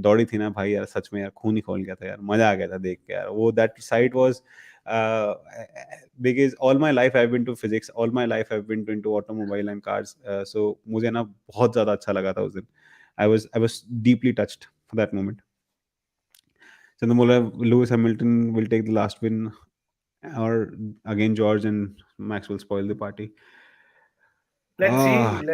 दौड़ी थी ना भाई यार सच में यार खून ही खोल गया था यार मजा आ गया था देख के यार वो that site was because all my life I've been to physics all my life I've been into automobile and cars so मुझे ना बहुत ज़्यादा अच्छा लगा था उस दिन I was deeply touched for that moment चंद्रमोला Lewis Hamilton will take the last win or again George and Max will spoil the party let's ah see.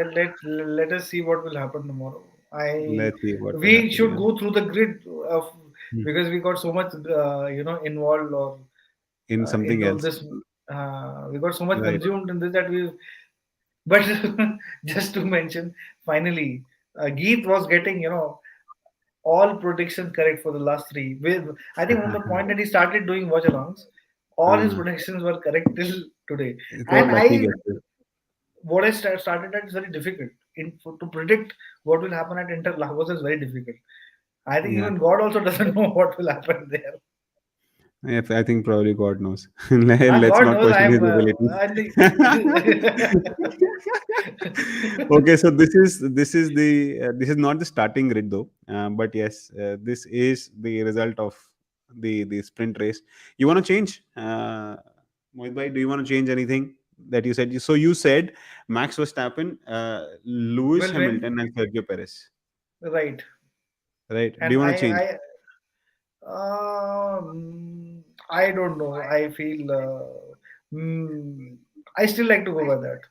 Let us see what will happen tomorrow. I let's see what will We happen should yeah go through the grid of, Hmm. because we got so much involved, or in something into else this. We got so much right consumed in this that we. But just to mention, finally, Geet was getting all predictions correct for the last three. I think from the point that he started doing watch alongs, all his हाँ predictions were correct till today. तो And lucky I guess what I started at is very difficult. To predict what will happen at Inter Lagos is very difficult. I think Yeah. even God also doesn't know what will happen there. If I think probably God knows. Let's God not knows question his I'm. abilities. I think. Okay, so this is not the starting grid though, but yes, this is the result of the sprint race. You want to change, Mohit bhai, do you want to change anything that you said? So you said Max Verstappen, Lewis Will win, Hamilton, and Sergio Perez, right? right? Do And you want to change? I don't know. I feel. Mm, I still like to go by that.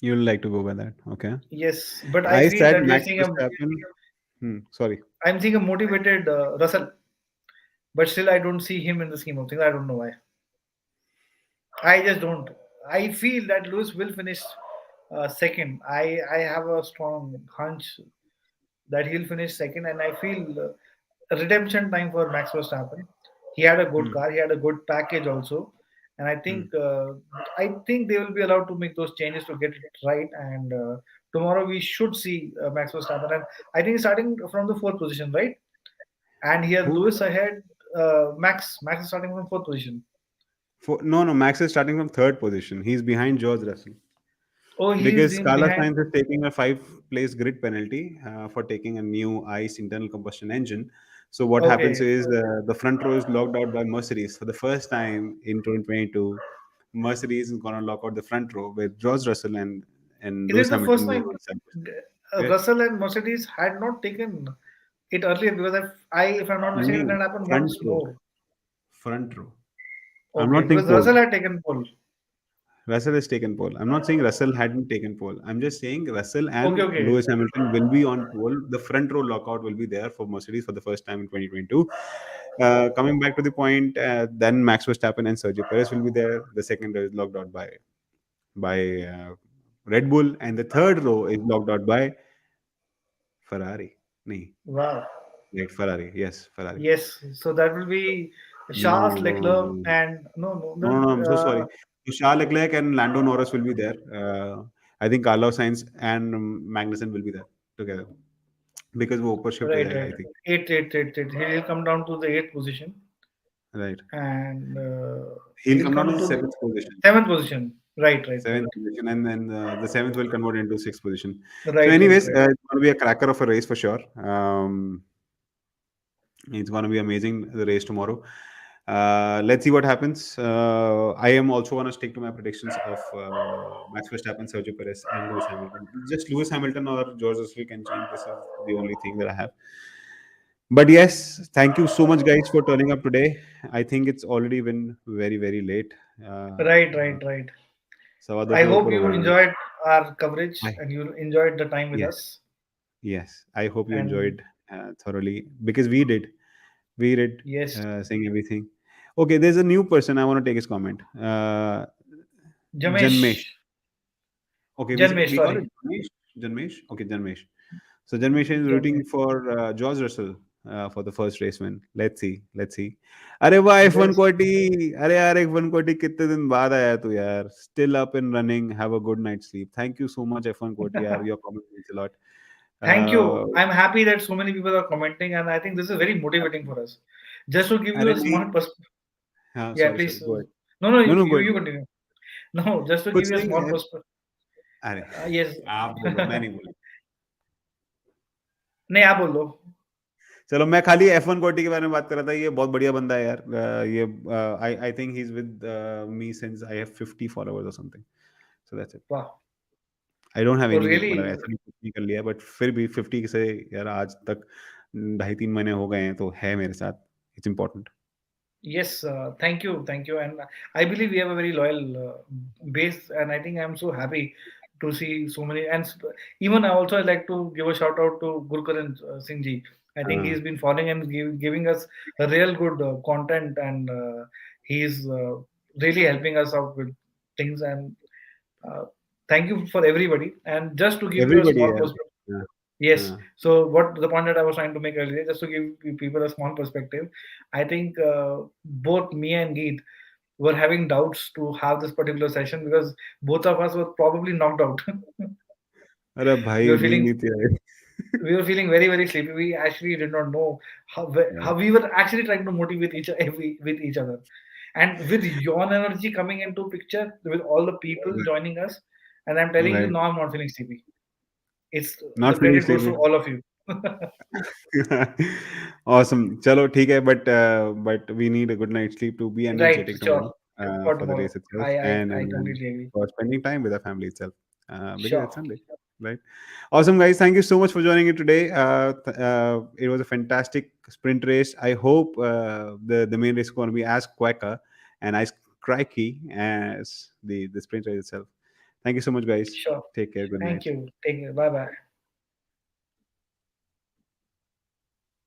You'd like to go by that, okay? Yes, but I I feel said that we are Max seeing a. Verstappen. Sorry. I'm seeing a motivated Russell, but still I don't see him in the scheme of things. I don't know why. I just don't. I feel that Lewis will finish second. I have a strong hunch that he'll finish second, and I feel redemption time for Max Verstappen. He had a good Hmm. car, he had a good package also, and Hmm. I think they will be allowed to make those changes to get it right. And tomorrow we should see Max Verstappen, and I think starting from the fourth position, right? And he has Who? Lewis ahead. Max is starting from fourth position. No, no. Max is starting from third position. He's behind George Russell Oh, he's because been Carlos behind. Sainz is taking a five-place grid penalty for taking a new ICE internal combustion engine. So what happens Okay, is the front row is locked out by Mercedes for the first time in 2022. Mercedes is going to lock out the front row with George Russell and is it Lewis the first Hamilton being time on second position. Yes. Russell and Mercedes had not taken it earlier? Because if I'm not mistaken, No, that happened front once row. more. Front row. I'm Okay, not saying because pole. Russell had taken pole. Russell has taken pole. I'm not saying Russell hadn't taken pole. I'm just saying Russell Okay, and okay, Lewis Hamilton will be on pole. The front row lockout will be there for Mercedes for the first time in 2022. Coming back to the point, then Max Verstappen and Sergio Perez will be there. The second row is locked out by Red Bull, and the third row is locked out by Ferrari. Nee, wow. right, Ferrari. Yes, Ferrari. Yes, so that will be No, Charles no, Leclerc no. and no, No, no, no, I'm so sorry. So Charles Leclerc and Lando Norris will be there. I think Carlos Sainz and Magnussen will be there together because वो ऊपर shift हो right, जाएगा, right, I think. eight. He will come down to the eighth position, Right. and He'll he'll come down to come the to the seventh position. seventh position. Right, Seventh position, and then the seventh will convert into sixth position. So, right. anyways, it's going to be a cracker of a race for sure. It's going to be amazing the race tomorrow. Let's see what happens. I am also going to stick to my predictions of Max Verstappen, Sergio Perez, and Lewis Hamilton. Just Lewis Hamilton or George Russell can change. This is the only thing that I have. But yes, thank you so much, guys, for turning up today. I think it's already been very, very late. Uh, uh, Right. I सवा 10 के hope ऊपर हो you गए हैं. enjoyed our coverage I and you enjoyed the time with Yes, us. yes. I hope you And enjoyed thoroughly because we did. We did yes, saying everything. Okay, there's a new person. I want to take his comment. Janmesh. Jamesh, Okay, Janmesh, we call it sorry. Janmesh. Janmesh. Okay, Janmesh. So Janmesh is rooting Janmesh. for George Russell for the first race win. Let's see. Let's see. अरे वाह F1 Yes. कोटी अरे यार F1 कोटी कितने दिन बाद आया तू यार still up and running, have a good night's sleep. Thank you so much F1 कोटी यार, your comment means a lot. Thank uh, you. I'm happy that so many people are commenting, and I think this is very motivating for us. Just to give you अरे a नहीं, small perspective. हाँ, Yeah, sorry please. go ahead. No, No, no, go you ahead. continue. No, just to give कुछ you a नहीं small है. perspective. अरे Yes. आप बोलो, मैं नहीं बोलूँ. नहीं आप बोलो. चलो मैं खाली F1 कोटी के बारे में बात कर रहा था. ये बहुत बढ़िया बंदा है यार. ये I think he's with me since I have 50 followers or something. So that's it. Wow. I don't have So any, मतलब really, ऐसा नहीं कुछ नहीं कर लिया, बट फिर भी 50 से यार आज तक 2.5-3 महीने हो गए हैं, तो है मेरे साथ. It's important. yes, thank you, and I believe we have a very loyal base, and I think I'm so happy to see so many. And even I also like to give a shout out to Gurkaran Singh ji. I think हाँ. he's been following and giving us a real good content, and he's really helping us out with things. And uh, thank you for everybody. And just to give you a everybody small यार. perspective. हाँ. Yes. हाँ. So what the point that I was trying to make earlier, just to give people a small perspective, I think both me and Geet were having doubts to have this particular session because both of us were probably knocked out. अरे We भाई were नींद feeling नहीं थी. We were feeling very, very sleepy. We actually did not know how Right. we were actually trying to motivate with each other. And with yon energy coming into picture, with all the people joining us, and I'm telling you, Right. now I'm not feeling sleepy. It's Not the feeling credit goes to sleepy. all of you. Awesome. Chalo, ठीक है, but we need a good night's sleep to be Right, energetic tomorrow sure. For for the tomorrow. race itself, I and completely agree. for spending time with our family itself, because it's Sure. Sunday, right? Awesome, guys. Thank you so much for joining it today. It was a fantastic sprint race. I hope the main race is going to be as quacker and as cracky as the sprint race itself. Thank you so much, guys. Sure. Take care. Good Thank night. you. Take care. Bye bye.